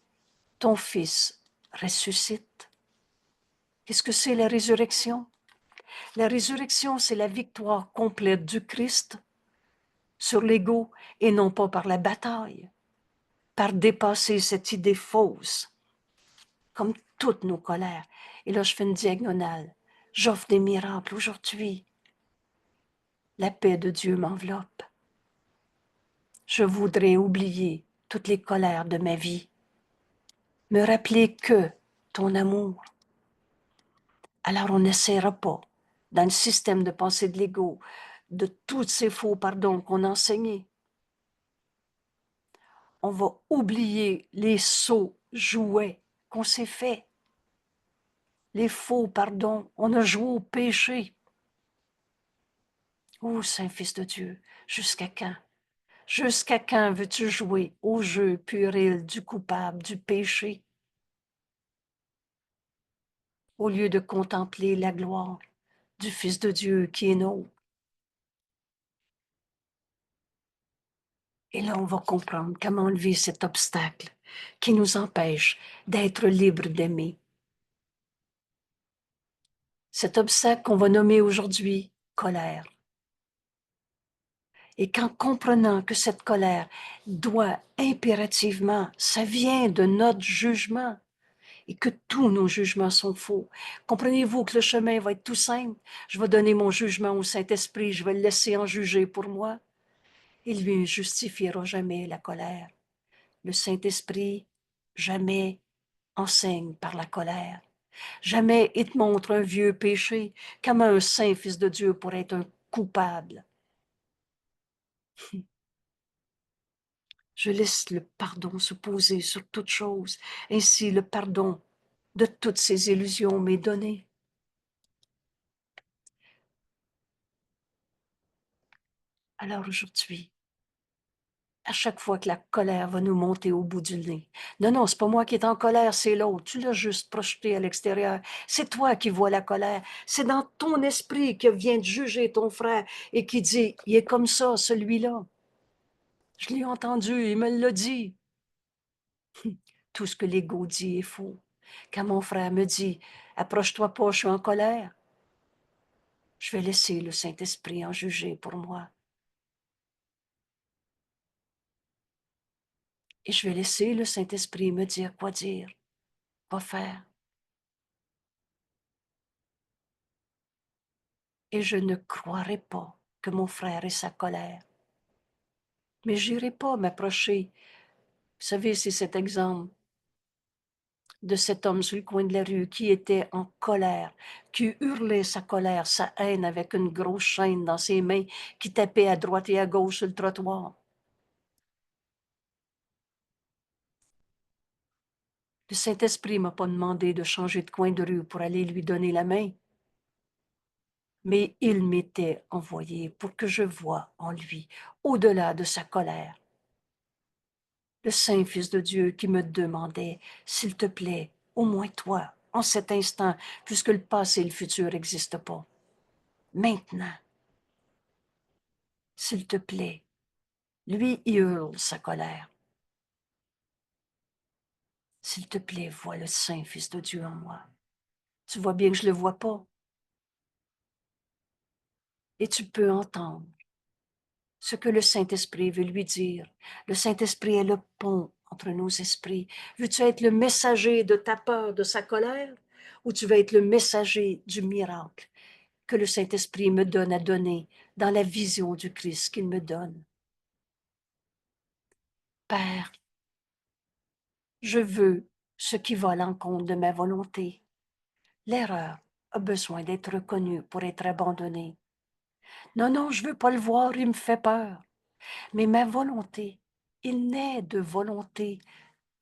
ton Fils ressuscite. Qu'est-ce que c'est la résurrection? La résurrection, c'est la victoire complète du Christ sur l'ego et non pas par la bataille, par dépasser cette idée fausse, comme toutes nos colères. Et là, je fais une diagonale. J'offre des miracles aujourd'hui. La paix de Dieu m'enveloppe. Je voudrais oublier toutes les colères de ma vie, me rappeler que ton amour. Alors on n'essaiera pas, dans le système de pensée de l'ego, de tous ces faux pardons qu'on a enseignés. On va oublier les sots jouets qu'on s'est faits, les faux pardons, on a joué au péché. Ô Saint-Fils de Dieu, jusqu'à quand? Jusqu'à quand veux-tu jouer au jeu puéril du coupable, du péché, au lieu de contempler la gloire du Fils de Dieu qui est nôtre? Et là, on va comprendre comment enlever cet obstacle qui nous empêche d'être libres d'aimer. Cet obstacle qu'on va nommer aujourd'hui colère. Et qu'en comprenant que cette colère doit impérativement, ça vient de notre jugement et que tous nos jugements sont faux. Comprenez-vous que le chemin va être tout simple? Je vais donner mon jugement au Saint-Esprit, je vais le laisser en juger pour moi. Il lui ne justifiera jamais la colère. Le Saint-Esprit jamais enseigne par la colère. Jamais il te montre un vieux péché. Comment un saint fils de Dieu pourrait être un coupable? Je laisse le pardon se poser sur toute chose. Ainsi, le pardon de toutes ces illusions m'est donné. Alors aujourd'hui, à chaque fois que la colère va nous monter au bout du nez, non, non, c'est pas moi qui est en colère, c'est l'autre. Tu l'as juste projeté à l'extérieur. C'est toi qui vois la colère. C'est dans ton esprit que vient de juger ton frère et qui dit, il est comme ça, celui-là. Je l'ai entendu, il me l'a dit. Tout ce que l'ego dit est faux. Quand mon frère me dit, approche-toi pas, je suis en colère, je vais laisser le Saint-Esprit en juger pour moi. Et je vais laisser le Saint-Esprit me dire, quoi faire. Et je ne croirai pas que mon frère ait sa colère. Mais j'irai pas m'approcher. Vous savez, c'est cet exemple de cet homme sur le coin de la rue qui était en colère, qui hurlait sa colère, sa haine avec une grosse chaîne dans ses mains, qui tapait à droite et à gauche sur le trottoir. Le Saint-Esprit m'a pas demandé de changer de coin de rue pour aller lui donner la main, mais il m'était envoyé pour que je voie en lui, au-delà de sa colère, le Saint Fils de Dieu qui me demandait, s'il te plaît, au moins toi, en cet instant, puisque le passé et le futur n'existent pas, maintenant, s'il te plaît, lui, il hurle sa colère. S'il te plaît, vois le Saint Fils de Dieu en moi. Tu vois bien que je ne le vois pas. Et tu peux entendre ce que le Saint-Esprit veut lui dire. Le Saint-Esprit est le pont entre nos esprits. Veux-tu être le messager de ta peur, de sa colère, ou tu veux être le messager du miracle que le Saint-Esprit me donne à donner dans la vision du Christ qu'il me donne? Père, je veux ce qui va à l'encontre de ma volonté. L'erreur a besoin d'être reconnue pour être abandonnée. Non, non, je veux pas le voir, il me fait peur. Mais ma volonté, il n'est de volonté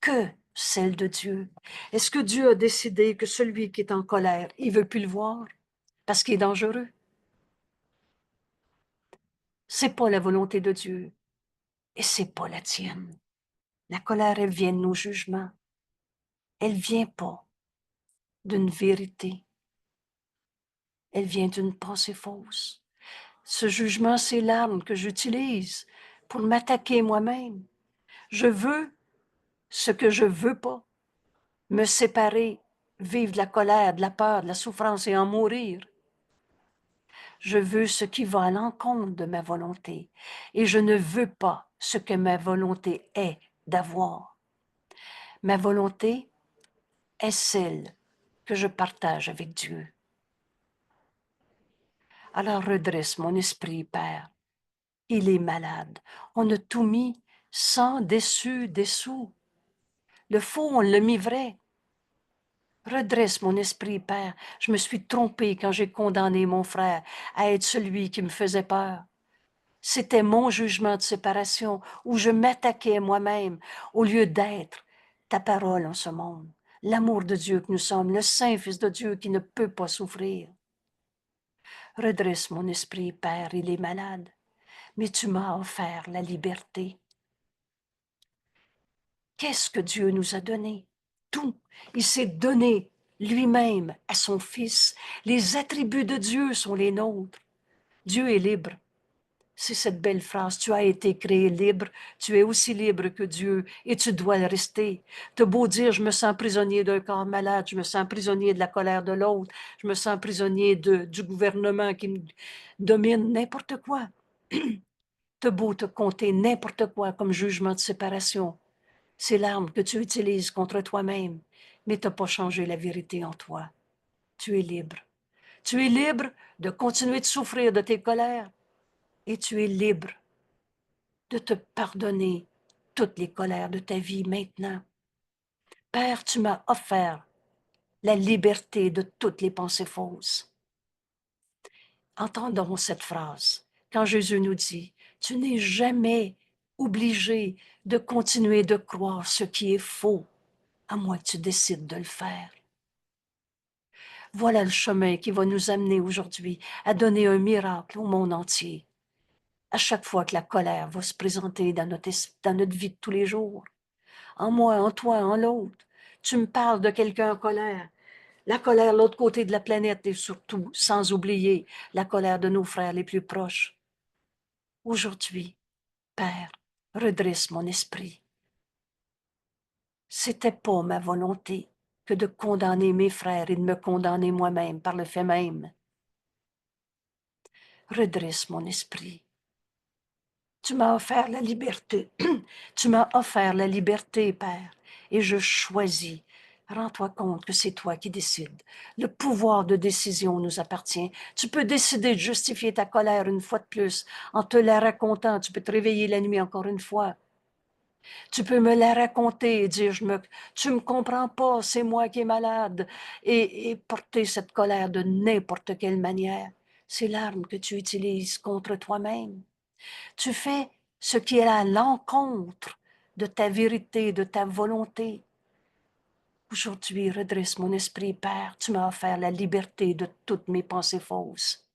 que celle de Dieu. Est-ce que Dieu a décidé que celui qui est en colère, il veut plus le voir parce qu'il est dangereux? C'est pas la volonté de Dieu et c'est pas la tienne. La colère, elle vient de nos jugements. Elle vient pas d'une vérité. Elle vient d'une pensée fausse. Ce jugement, c'est l'arme que j'utilise pour m'attaquer moi-même. Je veux ce que je veux pas, me séparer vivre de la colère, de la peur, de la souffrance et en mourir. Je veux ce qui va à l'encontre de ma volonté et je ne veux pas ce que ma volonté est d'avoir. Ma volonté est celle que je partage avec Dieu. Alors redresse mon esprit, Père. Il est malade. On a tout mis sans dessous. Le faux, on l'a mis vrai. Redresse mon esprit, Père. Je me suis trompée quand j'ai condamné mon frère à être celui qui me faisait peur. C'était mon jugement de séparation où je m'attaquais moi-même au lieu d'être ta parole en ce monde. L'amour de Dieu que nous sommes, le Saint Fils de Dieu qui ne peut pas souffrir. Redresse mon esprit, Père, il est malade, mais tu m'as offert la liberté. Qu'est-ce que Dieu nous a donné? Tout. Il s'est donné lui-même à son Fils. Les attributs de Dieu sont les nôtres. Dieu est libre. C'est cette belle phrase. Tu as été créé libre. Tu es aussi libre que Dieu et tu dois le rester. T'as beau dire, je me sens prisonnier d'un corps malade, je me sens prisonnier de la colère de l'autre, je me sens prisonnier du gouvernement qui me domine, n'importe quoi. T'as beau te compter n'importe quoi comme jugement de séparation. C'est l'arme que tu utilises contre toi-même, mais tu n'as pas changé la vérité en toi. Tu es libre. Tu es libre de continuer de souffrir de tes colères et tu es libre de te pardonner toutes les colères de ta vie maintenant. Père, tu m'as offert la liberté de toutes les pensées fausses. Entendons cette phrase. Quand Jésus nous dit, tu n'es jamais obligé de continuer de croire ce qui est faux, à moins que tu décides de le faire. Voilà le chemin qui va nous amener aujourd'hui à donner un miracle au monde entier. À chaque fois que la colère va se présenter dans notre vie de tous les jours, en moi, en toi, en l'autre, tu me parles de quelqu'un en colère. La colère de l'autre côté de la planète et surtout, sans oublier, la colère de nos frères les plus proches. Aujourd'hui, Père, redresse mon esprit. C'était pas ma volonté que de condamner mes frères et de me condamner moi-même par le fait même. Redresse mon esprit. Tu m'as offert la liberté. Tu m'as offert la liberté, Père, et je choisis. Rends-toi compte que c'est toi qui décides. Le pouvoir de décision nous appartient. Tu peux décider de justifier ta colère une fois de plus en te la racontant. Tu peux te réveiller la nuit encore une fois. Tu peux me la raconter et dire, tu me comprends pas, c'est moi qui est malade, et porter cette colère de n'importe quelle manière. C'est l'arme que tu utilises contre toi-même. Tu fais ce qui est à l'encontre de ta vérité, de ta volonté. Aujourd'hui, redresse mon esprit, Père. Tu m'as offert la liberté de toutes mes pensées fausses.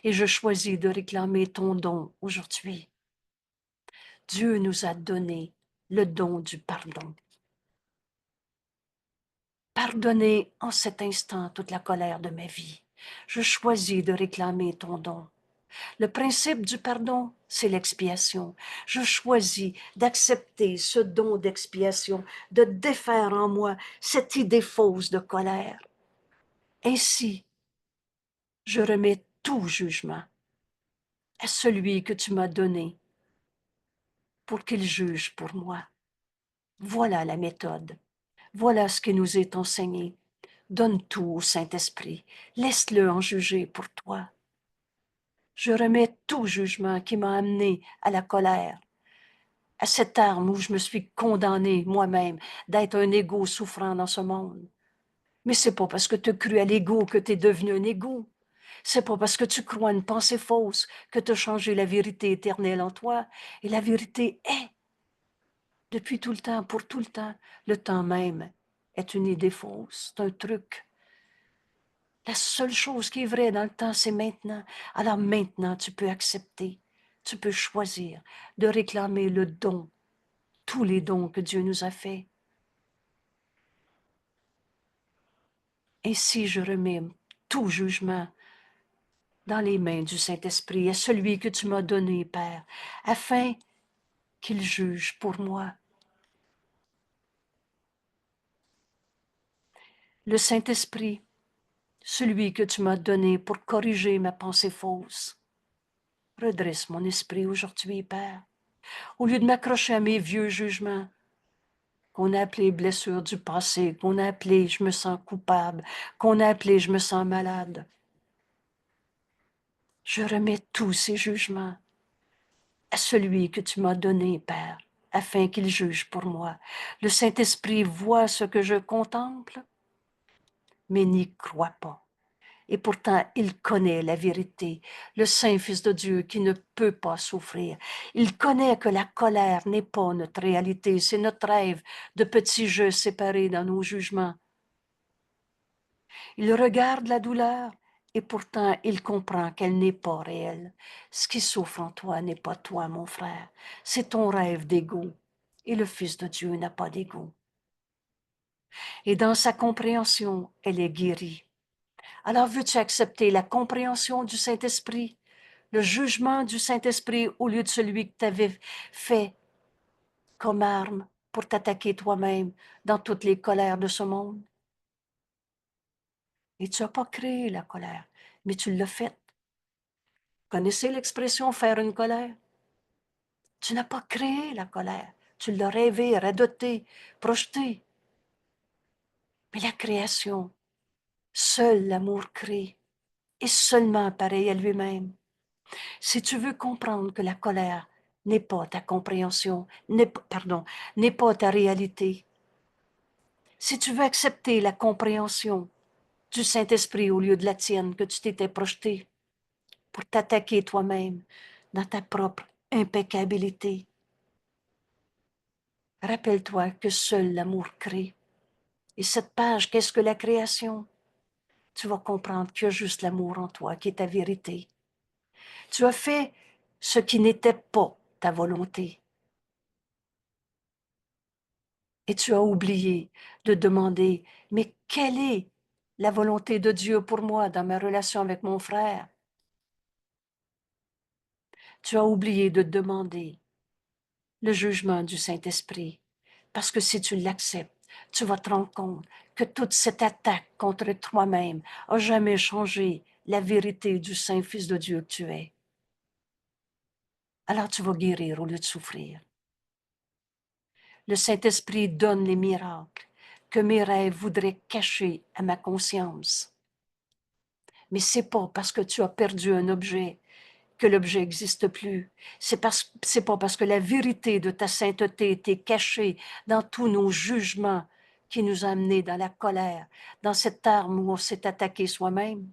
Et je choisis de réclamer ton don aujourd'hui. Dieu nous a donné le don du pardon. Pardonnez en cet instant toute la colère de ma vie. Je choisis de réclamer ton don. Le principe du pardon, c'est l'expiation. Je choisis d'accepter ce don d'expiation, de défaire en moi cette idée fausse de colère. Ainsi, je remets tout jugement à celui que tu m'as donné pour qu'il juge pour moi. Voilà la méthode. Voilà ce qui nous est enseigné. Donne tout au Saint-Esprit. Laisse-le en juger pour toi. Je remets tout jugement qui m'a amené à la colère, à cette arme où je me suis condamnée moi-même d'être un égo souffrant dans ce monde. Mais c'est pas parce que tu as cru à l'ego que tu es devenu un égo. C'est pas parce que tu crois à une pensée fausse que tu as changé la vérité éternelle en toi. Et la vérité est, depuis tout le temps, pour tout le temps même est une idée fausse, c'est un truc. La seule chose qui est vraie dans le temps, c'est maintenant. Alors maintenant, tu peux accepter, tu peux choisir de réclamer le don, tous les dons que Dieu nous a faits. Ainsi, je remets tout jugement dans les mains du Saint-Esprit, à celui que tu m'as donné, Père, afin qu'il juge pour moi. Le Saint-Esprit, celui que tu m'as donné pour corriger ma pensée fausse, redresse mon esprit aujourd'hui, Père. Au lieu de m'accrocher à mes vieux jugements, qu'on a appelé blessures du passé, qu'on a appelé je me sens coupable, qu'on a appelé je me sens malade. Je remets tous ces jugements à celui que tu m'as donné, Père, afin qu'il juge pour moi. Le Saint-Esprit voit ce que je contemple, mais n'y croit pas. Et pourtant, il connaît la vérité, le Saint-Fils de Dieu qui ne peut pas souffrir. Il connaît que la colère n'est pas notre réalité, c'est notre rêve de petits jeux séparés dans nos jugements. Il regarde la douleur et pourtant il comprend qu'elle n'est pas réelle. Ce qui souffre en toi n'est pas toi, mon frère, c'est ton rêve d'ego. Et le Fils de Dieu n'a pas d'ego. Et dans sa compréhension, elle est guérie. Alors veux-tu accepter la compréhension du Saint-Esprit, le jugement du Saint-Esprit au lieu de celui que tu avais fait comme arme pour t'attaquer toi-même dans toutes les colères de ce monde? Et tu n'as pas créé la colère, mais tu l'as faite. Connaissez l'expression faire une colère? Tu n'as pas créé la colère. Tu l'as rêvé, radoté, projeté. Mais la création, seul l'amour crée, et seulement pareil à lui-même. Si tu veux comprendre que la colère n'est pas ta compréhension, n'est pas ta réalité, si tu veux accepter la compréhension du Saint-Esprit au lieu de la tienne que tu t'étais projeté pour t'attaquer toi-même dans ta propre impeccabilité, rappelle-toi que seul l'amour crée. Et cette page, qu'est-ce que la création? Tu vas comprendre qu'il y a juste l'amour en toi qui est ta vérité. Tu as fait ce qui n'était pas ta volonté. Et tu as oublié de demander, mais quelle est la volonté de Dieu pour moi dans ma relation avec mon frère? Tu as oublié de demander le jugement du Saint-Esprit. Parce que si tu l'acceptes, tu vas te rendre compte que toute cette attaque contre toi-même n'a jamais changé la vérité du Saint-Fils de Dieu que tu es. Alors tu vas guérir au lieu de souffrir. Le Saint-Esprit donne les miracles que mes rêves voudraient cacher à ma conscience. Mais c'est pas parce que tu as perdu un objet que l'objet n'existe plus. C'est pas parce que la vérité de ta sainteté était cachée dans tous nos jugements qui nous a amenés dans la colère, dans cette arme où on s'est attaqué soi-même,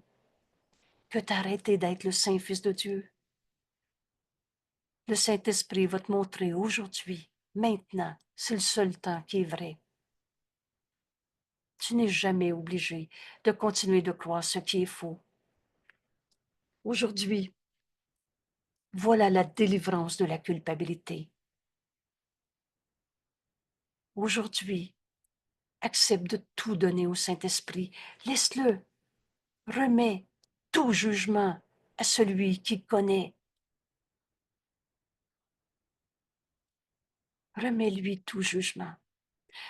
que tu as arrêté d'être le Saint-Fils de Dieu. Le Saint-Esprit va te montrer aujourd'hui, maintenant, c'est le seul temps qui est vrai. Tu n'es jamais obligé de continuer de croire ce qui est faux. Aujourd'hui, voilà la délivrance de la culpabilité. Aujourd'hui, accepte de tout donner au Saint-Esprit. Laisse-le. Remets tout jugement à celui qui connaît. Remets-lui tout jugement.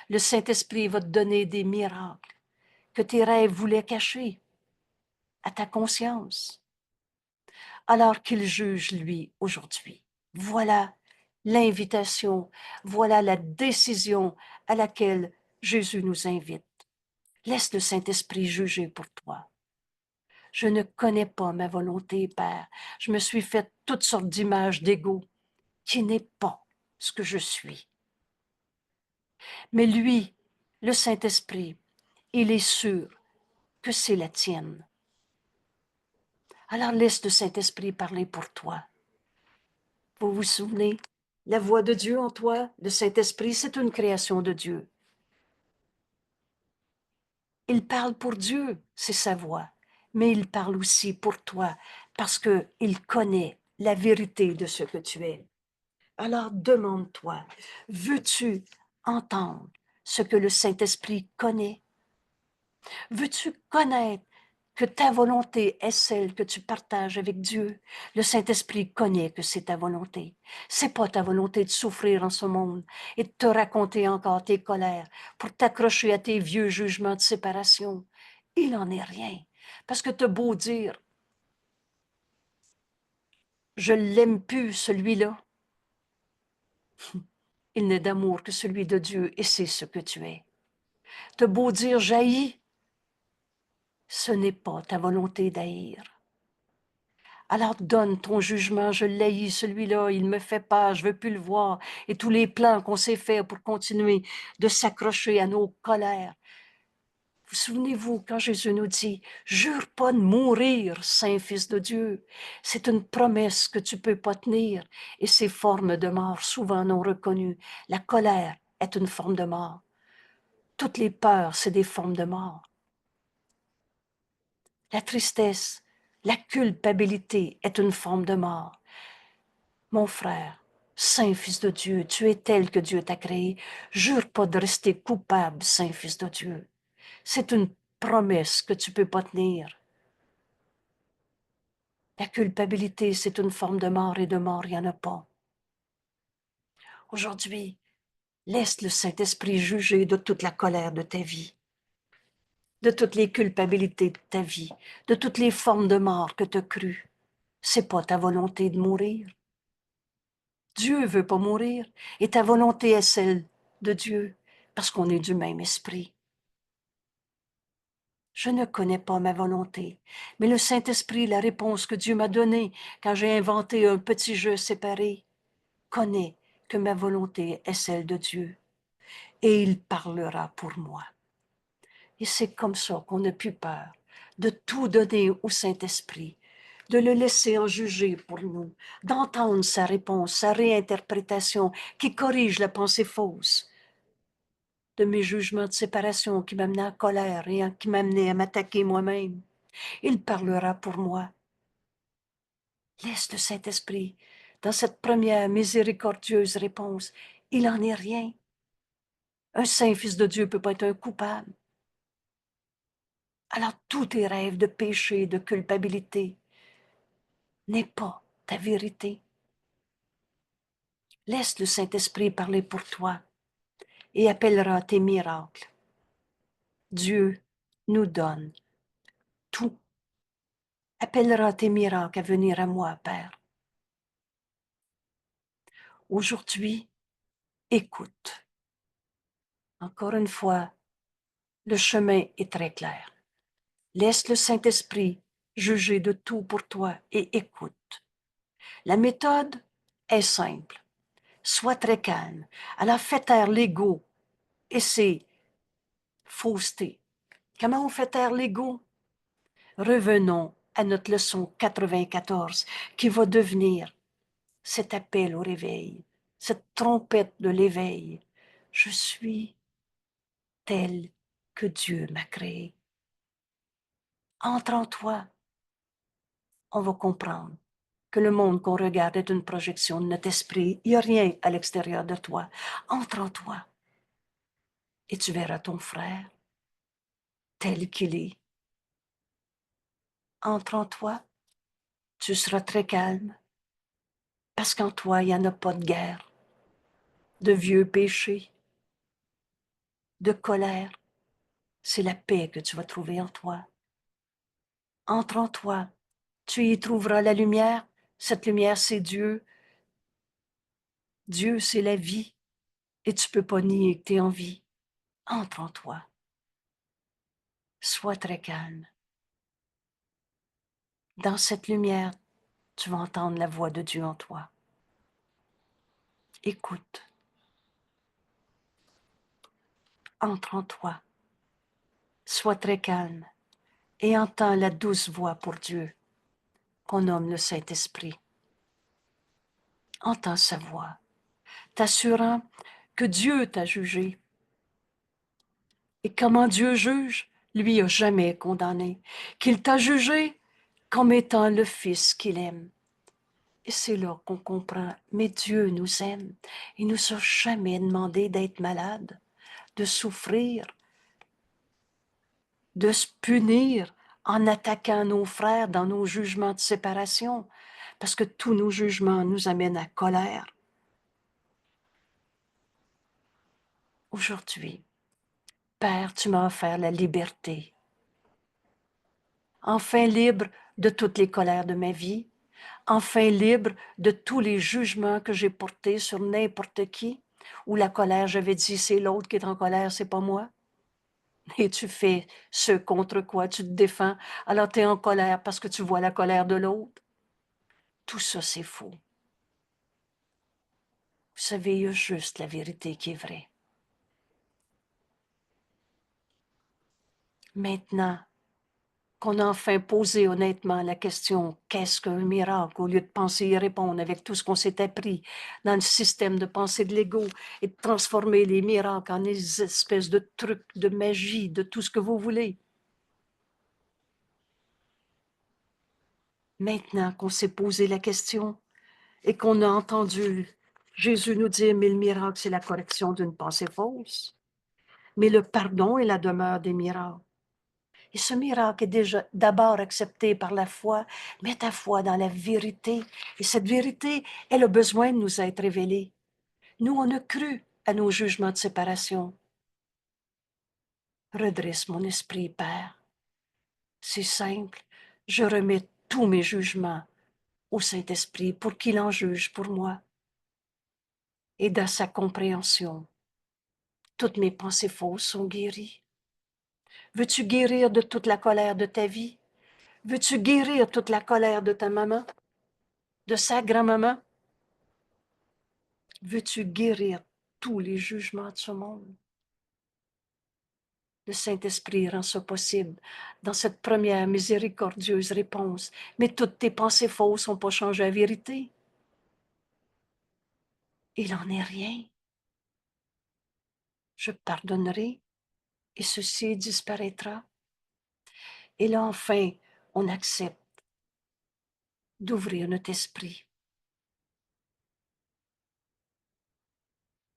Le Saint-Esprit va te donner des miracles que tes rêves voulaient cacher à ta conscience. Alors qu'il juge, lui, aujourd'hui. Voilà l'invitation, voilà la décision à laquelle Jésus nous invite. Laisse le Saint-Esprit juger pour toi. Je ne connais pas ma volonté, Père. Je me suis fait toutes sortes d'images d'ego qui n'est pas ce que je suis. Mais lui, le Saint-Esprit, il est sûr que c'est la tienne. Alors laisse le Saint-Esprit parler pour toi. Vous vous souvenez, la voix de Dieu en toi, le Saint-Esprit, c'est une création de Dieu. Il parle pour Dieu, c'est sa voix, mais il parle aussi pour toi parce qu'il connaît la vérité de ce que tu es. Alors demande-toi, veux-tu entendre ce que le Saint-Esprit connaît? Veux-tu connaître que ta volonté est celle que tu partages avec Dieu. Le Saint-Esprit connaît que c'est ta volonté. C'est pas ta volonté de souffrir en ce monde et de te raconter encore tes colères pour t'accrocher à tes vieux jugements de séparation. Il n'en est rien. Parce que t'as beau dire, je l'aime plus, celui-là. Il n'est d'amour que celui de Dieu et c'est ce que tu es. T'as beau dire, j'haïs, ce n'est pas ta volonté d'haïr. Alors donne ton jugement, je l'haïs, celui-là, il me fait peur, je veux plus le voir. Et tous les plans qu'on s'est faits pour continuer de s'accrocher à nos colères. Vous souvenez-vous quand Jésus nous dit, jure pas de mourir, Saint Fils de Dieu. C'est une promesse que tu peux pas tenir. Et ces formes de mort, souvent non reconnues. La colère est une forme de mort. Toutes les peurs, c'est des formes de mort. La tristesse, la culpabilité est une forme de mort. Mon frère, Saint Fils de Dieu, tu es tel que Dieu t'a créé. Jure pas de rester coupable, Saint Fils de Dieu. C'est une promesse que tu peux pas tenir. La culpabilité, c'est une forme de mort et de mort, il n'y en a pas. Aujourd'hui, laisse le Saint-Esprit juger de toute la colère de ta vie, de toutes les culpabilités de ta vie, de toutes les formes de mort que tu as crues. C'est pas ta volonté de mourir. Dieu veut pas mourir et ta volonté est celle de Dieu parce qu'on est du même esprit. Je ne connais pas ma volonté, mais le Saint-Esprit, la réponse que Dieu m'a donnée quand j'ai inventé un petit jeu séparé, connaît que ma volonté est celle de Dieu et il parlera pour moi. Et c'est comme ça qu'on n'a plus peur de tout donner au Saint-Esprit, de le laisser en juger pour nous, d'entendre sa réponse, sa réinterprétation qui corrige la pensée fausse de mes jugements de séparation qui m'amenaient à colère et qui m'amenaient à m'attaquer moi-même. Il parlera pour moi. Laisse le Saint-Esprit dans cette première miséricordieuse réponse. Il n'en est rien. Un saint fils de Dieu ne peut pas être un coupable. Alors tous tes rêves de péché, de culpabilité, n'est pas ta vérité. Laisse le Saint-Esprit parler pour toi et appellera tes miracles. Dieu nous donne tout. Appellera tes miracles à venir à moi, Père. Aujourd'hui, écoute. Encore une fois, le chemin est très clair. Laisse le Saint-Esprit juger de tout pour toi et écoute. La méthode est simple. Sois très calme. Alors fais taire l'ego et ses faussetés. Comment on fait taire l'ego? Revenons à notre leçon 94 qui va devenir cet appel au réveil, cette trompette de l'éveil. Je suis tel que Dieu m'a créé. Entre en toi, on va comprendre que le monde qu'on regarde est une projection de notre esprit. Il n'y a rien à l'extérieur de toi. Entre en toi et tu verras ton frère tel qu'il est. Entre en toi, tu seras très calme parce qu'en toi, il n'y en a pas de guerre, de vieux péchés, de colère. C'est la paix que tu vas trouver en toi. Entre en toi, tu y trouveras la lumière. Cette lumière, c'est Dieu. Dieu, c'est la vie. Et tu ne peux pas nier que tu es en vie. Entre en toi. Sois très calme. Dans cette lumière, tu vas entendre la voix de Dieu en toi. Écoute. Entre en toi. Sois très calme et entends la douce voix pour Dieu qu'on nomme le Saint-Esprit. Entends sa voix, t'assurant que Dieu t'a jugé. Et comment Dieu juge? Lui a jamais condamné, qu'il t'a jugé comme étant le Fils qu'il aime. Et c'est là qu'on comprend, mais Dieu nous aime. Il nous a jamais demandé d'être malade, de souffrir, de se punir en attaquant nos frères dans nos jugements de séparation, parce que tous nos jugements nous amènent à colère. Aujourd'hui, Père, tu m'as offert la liberté, enfin libre de toutes les colères de ma vie, enfin libre de tous les jugements que j'ai portés sur n'importe qui, où la colère, j'avais dit, c'est l'autre qui est en colère, c'est pas moi. Et tu fais ce contre quoi tu te défends, alors tu es en colère parce que tu vois la colère de l'autre. Tout ça, c'est faux. Vous savez, il y a juste la vérité qui est vraie. Maintenant qu'on a enfin posé honnêtement la question « Qu'est-ce qu'un miracle ?» au lieu de penser y répondre avec tout ce qu'on s'est appris dans le système de pensée de l'ego et de transformer les miracles en des espèces de trucs, de magie, de tout ce que vous voulez. Maintenant qu'on s'est posé la question et qu'on a entendu Jésus nous dire « Mais le miracle, c'est la correction d'une pensée fausse. Mais le pardon est la demeure des miracles. » Et ce miracle est déjà d'abord accepté par la foi, mais ta foi dans la vérité. Et cette vérité, elle a besoin de nous être révélée. Nous, on a cru à nos jugements de séparation. Redresse mon esprit, Père. C'est simple. Je remets tous mes jugements au Saint-Esprit pour qu'il en juge pour moi. Et dans sa compréhension, toutes mes pensées fausses sont guéries. Veux-tu guérir de toute la colère de ta vie? Veux-tu guérir toute la colère de ta maman? De sa grand-maman? Veux-tu guérir tous les jugements de ce monde? Le Saint-Esprit rend ça possible dans cette première miséricordieuse réponse. Mais toutes tes pensées fausses n'ont pas changé la vérité. Il n'en est rien. Je pardonnerai et ceci disparaîtra. Et là, enfin, on accepte d'ouvrir notre esprit,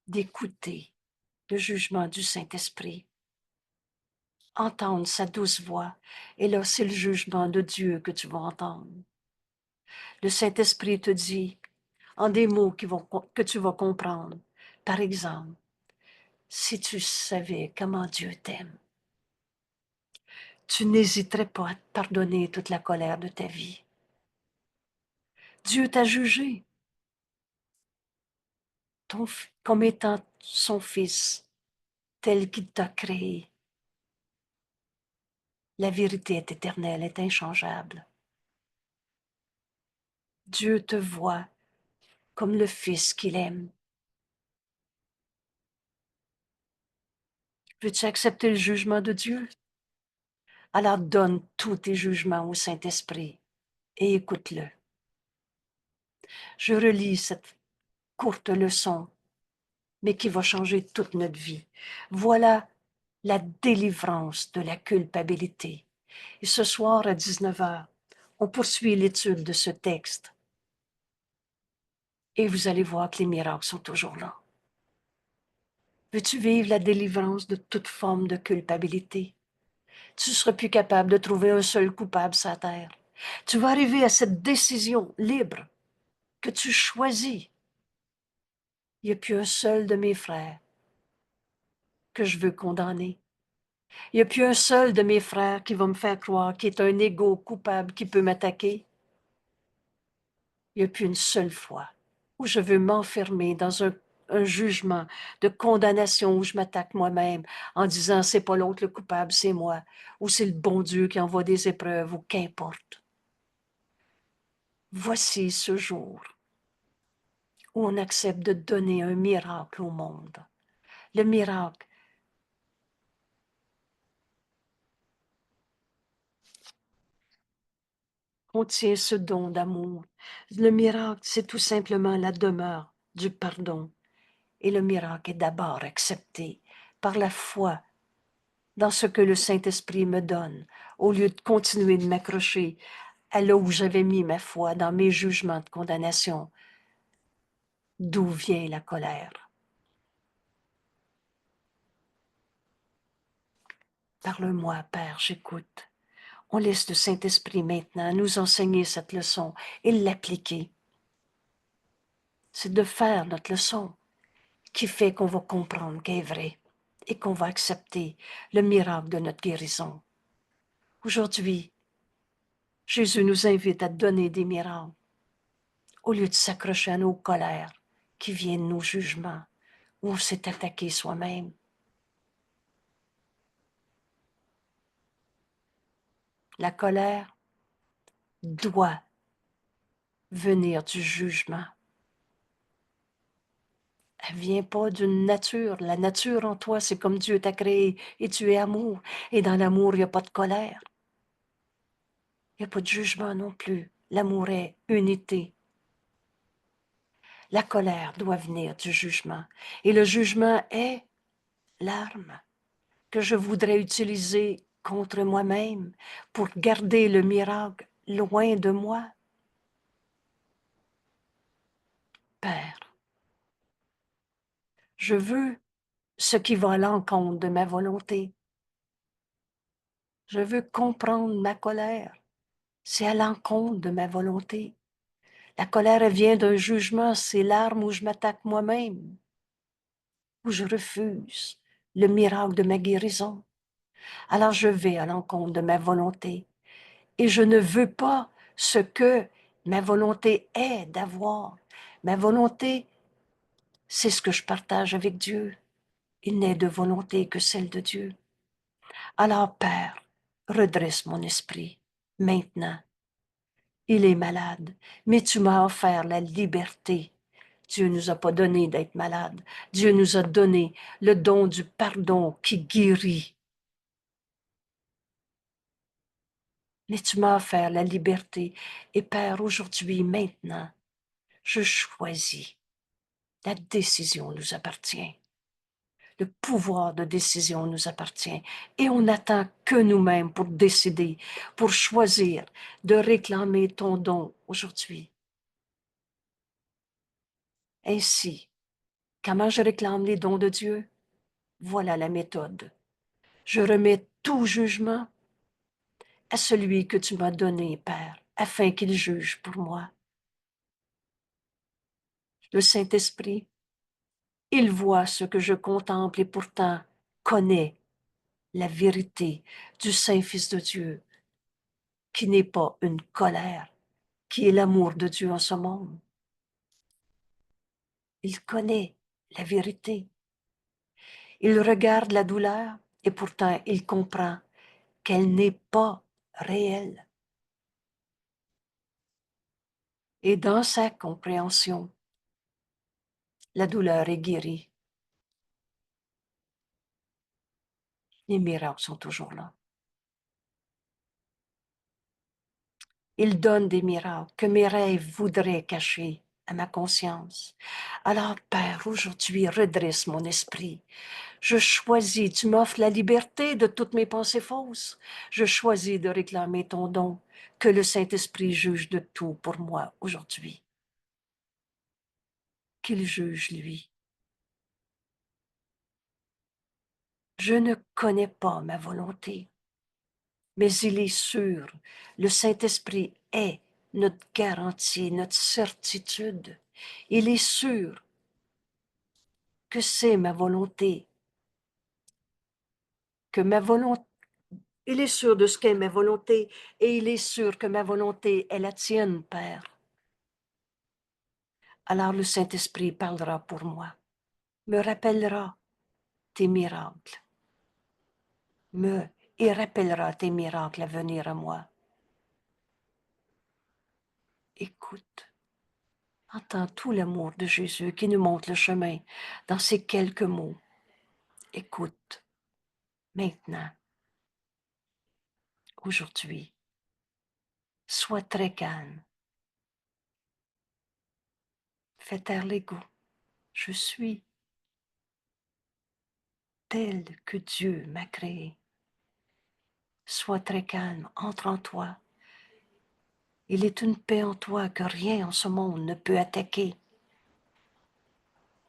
d'écouter le jugement du Saint-Esprit, entendre sa douce voix. Et là, c'est le jugement de Dieu que tu vas entendre. Le Saint-Esprit te dit, en des mots que tu vas comprendre, par exemple, si tu savais comment Dieu t'aime, tu n'hésiterais pas à te pardonner toute la colère de ta vie. Dieu t'a jugé comme étant son fils, tel qu'il t'a créé. La vérité est éternelle, est inchangeable. Dieu te voit comme le fils qu'il aime. Veux-tu accepter le jugement de Dieu? Alors donne tous tes jugements au Saint-Esprit et écoute-le. Je relis cette courte leçon, mais qui va changer toute notre vie. Voilà la délivrance de la culpabilité. Et ce soir à 19h, on poursuit l'étude de ce texte. Et vous allez voir que les miracles sont toujours là. Veux-tu vivre la délivrance de toute forme de culpabilité? Tu ne seras plus capable de trouver un seul coupable sur la terre. Tu vas arriver à cette décision libre que tu choisis. Il n'y a plus un seul de mes frères que je veux condamner. Il n'y a plus un seul de mes frères qui va me faire croire qu'il est un égo coupable qui peut m'attaquer. Il n'y a plus une seule fois où je veux m'enfermer dans un jugement de condamnation où je m'attaque moi-même en disant c'est pas l'autre le coupable, c'est moi, ou c'est le bon Dieu qui envoie des épreuves, ou qu'importe. Voici ce jour où on accepte de donner un miracle au monde. Le miracle contient ce don d'amour. Le miracle, c'est tout simplement la demeure du pardon. Et le miracle est d'abord accepté par la foi dans ce que le Saint-Esprit me donne, au lieu de continuer de m'accrocher à là où j'avais mis ma foi dans mes jugements de condamnation. D'où vient la colère? Parle-moi, Père, j'écoute. On laisse le Saint-Esprit maintenant nous enseigner cette leçon et l'appliquer. C'est de faire notre leçon qui fait qu'on va comprendre qu'elle est vraie et qu'on va accepter le miracle de notre guérison. Aujourd'hui, Jésus nous invite à donner des miracles au lieu de s'accrocher à nos colères qui viennent de nos jugements où on s'est attaqué soi-même. La colère doit venir du jugement. Elle ne vient pas d'une nature. La nature en toi, c'est comme Dieu t'a créé et tu es amour. Et dans l'amour, il n'y a pas de colère. Il n'y a pas de jugement non plus. L'amour est unité. La colère doit venir du jugement. Et le jugement est l'arme que je voudrais utiliser contre moi-même pour garder le miracle loin de moi. Père, je veux ce qui va à l'encontre de ma volonté. Je veux comprendre ma colère. C'est à l'encontre de ma volonté. La colère, elle vient d'un jugement, c'est l'arme où je m'attaque moi-même, où je refuse le miracle de ma guérison. Alors je vais à l'encontre de ma volonté et je ne veux pas ce que ma volonté est d'avoir. Ma volonté, c'est ce que je partage avec Dieu. Il n'est de volonté que celle de Dieu. Alors, Père, redresse mon esprit maintenant. Il est malade, mais tu m'as offert la liberté. Dieu ne nous a pas donné d'être malade. Dieu nous a donné le don du pardon qui guérit. Mais tu m'as offert la liberté. Et Père, aujourd'hui, maintenant, je choisis. La décision nous appartient. Le pouvoir de décision nous appartient. Et on n'attend que nous-mêmes pour décider, pour choisir de réclamer ton don aujourd'hui. Ainsi, comment je réclame les dons de Dieu? Voilà la méthode. Je remets tout jugement à celui que tu m'as donné, Père, afin qu'il juge pour moi. Le Saint-Esprit, il voit ce que je contemple et pourtant connaît la vérité du Saint-Fils de Dieu, qui n'est pas une colère, qui est l'amour de Dieu en ce monde. Il connaît la vérité. Il regarde la douleur et pourtant il comprend qu'elle n'est pas réelle. Et dans sa compréhension, la douleur est guérie. Les miracles sont toujours là. Il donne des miracles que mes rêves voudraient cacher à ma conscience. Alors, Père, aujourd'hui, redresse mon esprit. Je choisis, tu m'offres la liberté de toutes mes pensées fausses. Je choisis de réclamer ton don, que le Saint-Esprit juge de tout pour moi aujourd'hui. Qu'il juge, lui. Je ne connais pas ma volonté, mais il est sûr, le Saint-Esprit est notre garantie, notre certitude. Il est sûr que c'est ma volonté, que ma volonté, il est sûr de ce qu'est ma volonté et il est sûr que ma volonté est la tienne, Père. Alors le Saint-Esprit parlera pour moi, me rappellera tes miracles, et rappellera tes miracles à venir à moi. Écoute, entends tout l'amour de Jésus qui nous montre le chemin dans ces quelques mots. Écoute, maintenant, aujourd'hui, sois très calme. Fais taire l'ego. Je suis tel que Dieu m'a créé. Sois très calme, entre en toi. Il est une paix en toi que rien en ce monde ne peut attaquer.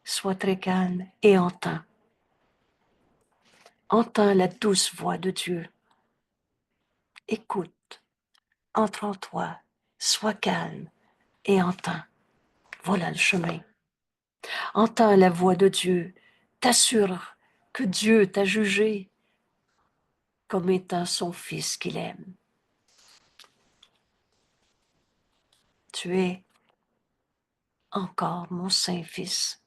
Sois très calme et entends. Entends la douce voix de Dieu. écoute, entre en toi, sois calme et entends. Voilà le chemin. Entends la voix de Dieu, t'assure que Dieu t'a jugé comme étant son fils qu'il aime. Tu es encore mon saint fils.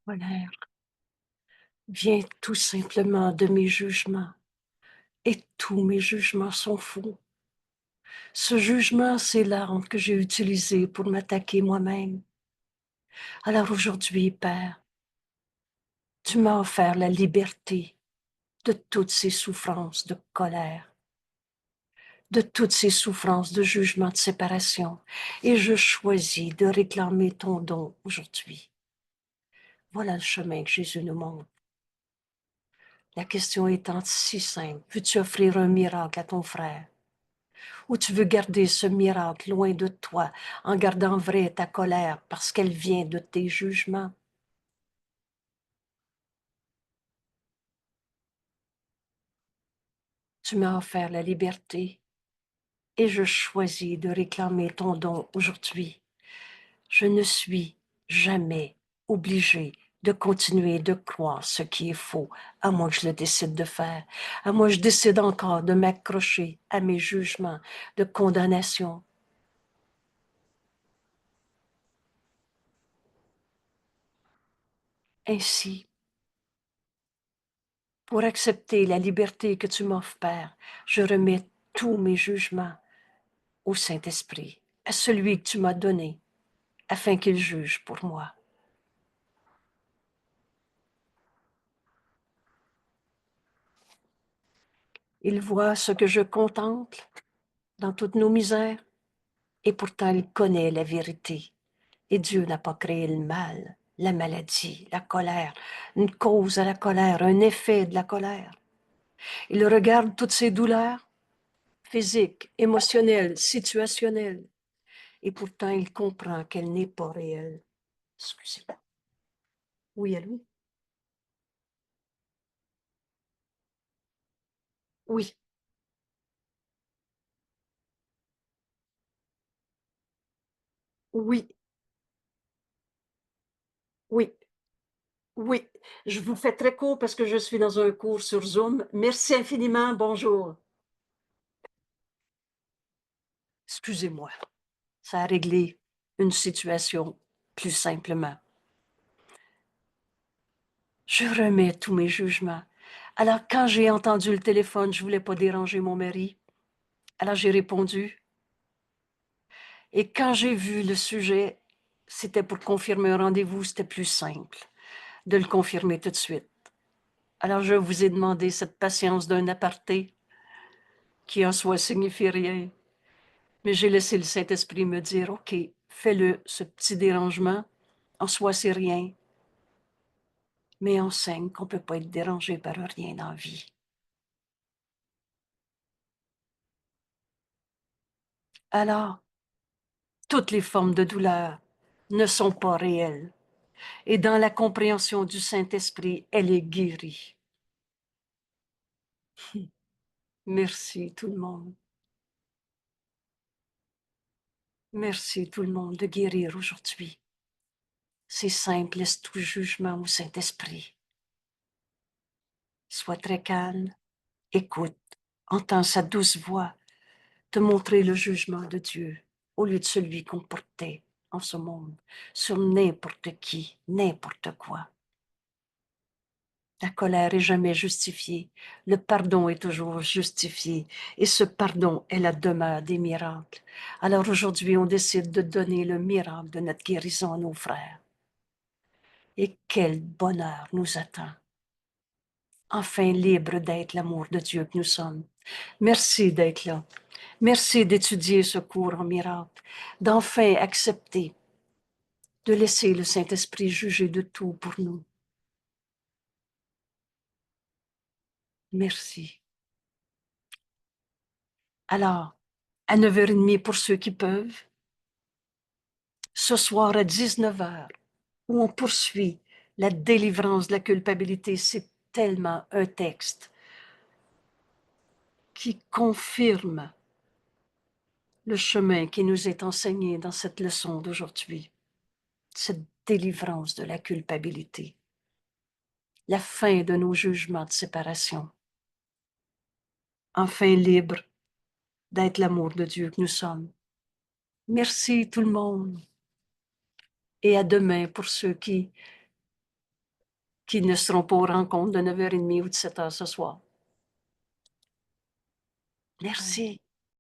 Colère vient tout simplement de mes jugements. Et tous mes jugements sont faux. Ce jugement, c'est l'arme que j'ai utilisée pour m'attaquer moi-même. Alors aujourd'hui, Père, tu m'as offert la liberté de toutes ces souffrances de colère, de toutes ces souffrances de jugement de séparation. Et je choisis de réclamer ton don aujourd'hui. Voilà le chemin que Jésus nous montre. La question étant si simple, veux-tu offrir un miracle à ton frère? Ou tu veux garder ce miracle loin de toi en gardant vrai ta colère parce qu'elle vient de tes jugements? Tu m'as offert la liberté et je choisis de réclamer ton don aujourd'hui. Je ne suis jamais obligée de continuer de croire ce qui est faux, à moins que je le décide de faire, à moins que je décide encore de m'accrocher à mes jugements de condamnation. Ainsi, pour accepter la liberté que tu m'offres, Père, je remets tous mes jugements au Saint-Esprit, à celui que tu m'as donné, afin qu'il juge pour moi. Il voit ce que je contemple dans toutes nos misères, et pourtant il connaît la vérité. Et Dieu n'a pas créé le mal, la maladie, la colère, une cause à la colère, un effet de la colère. Il regarde toutes ces douleurs physiques, émotionnelles, situationnelles, et pourtant il comprend qu'elle n'est pas réelle. Excusez-moi. Oui, allô? Oui, oui, oui, oui. Je vous fais très court parce que je suis dans un cours sur Zoom. Merci infiniment. Bonjour. Excusez-moi. Ça a réglé une situation plus simplement. Je remets tous mes jugements. Alors, quand j'ai entendu le téléphone, je voulais pas déranger mon mari. Alors, j'ai répondu. Et quand j'ai vu le sujet, c'était pour confirmer un rendez-vous, c'était plus simple de le confirmer tout de suite. Alors, je vous ai demandé cette patience d'un aparté qui en soi signifie rien. Mais j'ai laissé le Saint-Esprit me dire, OK, fais-le, ce petit dérangement. En soi, c'est rien. Mais enseigne qu'on ne peut pas être dérangé par rien dans la vie. Alors, toutes les formes de douleur ne sont pas réelles. Et dans la compréhension du Saint-Esprit, elle est guérie. Merci tout le monde. Merci tout le monde de guérir aujourd'hui. C'est simple, laisse tout jugement au Saint-Esprit. Sois très calme, écoute, entends sa douce voix te montrer le jugement de Dieu au lieu de celui qu'on portait en ce monde sur n'importe qui, n'importe quoi. La colère est jamais justifiée, le pardon est toujours justifié, et ce pardon est la demeure des miracles. Alors aujourd'hui, on décide de donner le miracle de notre guérison à nos frères. Et quel bonheur nous attend. Enfin libre d'être l'amour de Dieu que nous sommes. Merci d'être là. Merci d'étudier ce cours en miracle, d'enfin accepter de laisser le Saint-Esprit juger de tout pour nous. Merci. Alors, à 9h30 pour ceux qui peuvent, ce soir à 19h, où on poursuit la délivrance de la culpabilité, c'est tellement un texte qui confirme le chemin qui nous est enseigné dans cette leçon d'aujourd'hui, cette délivrance de la culpabilité, la fin de nos jugements de séparation, enfin libre d'être l'amour de Dieu que nous sommes. Merci tout le monde et à demain pour ceux qui ne seront pas aux rencontres de 9h30 ou de 7h ce soir. Merci.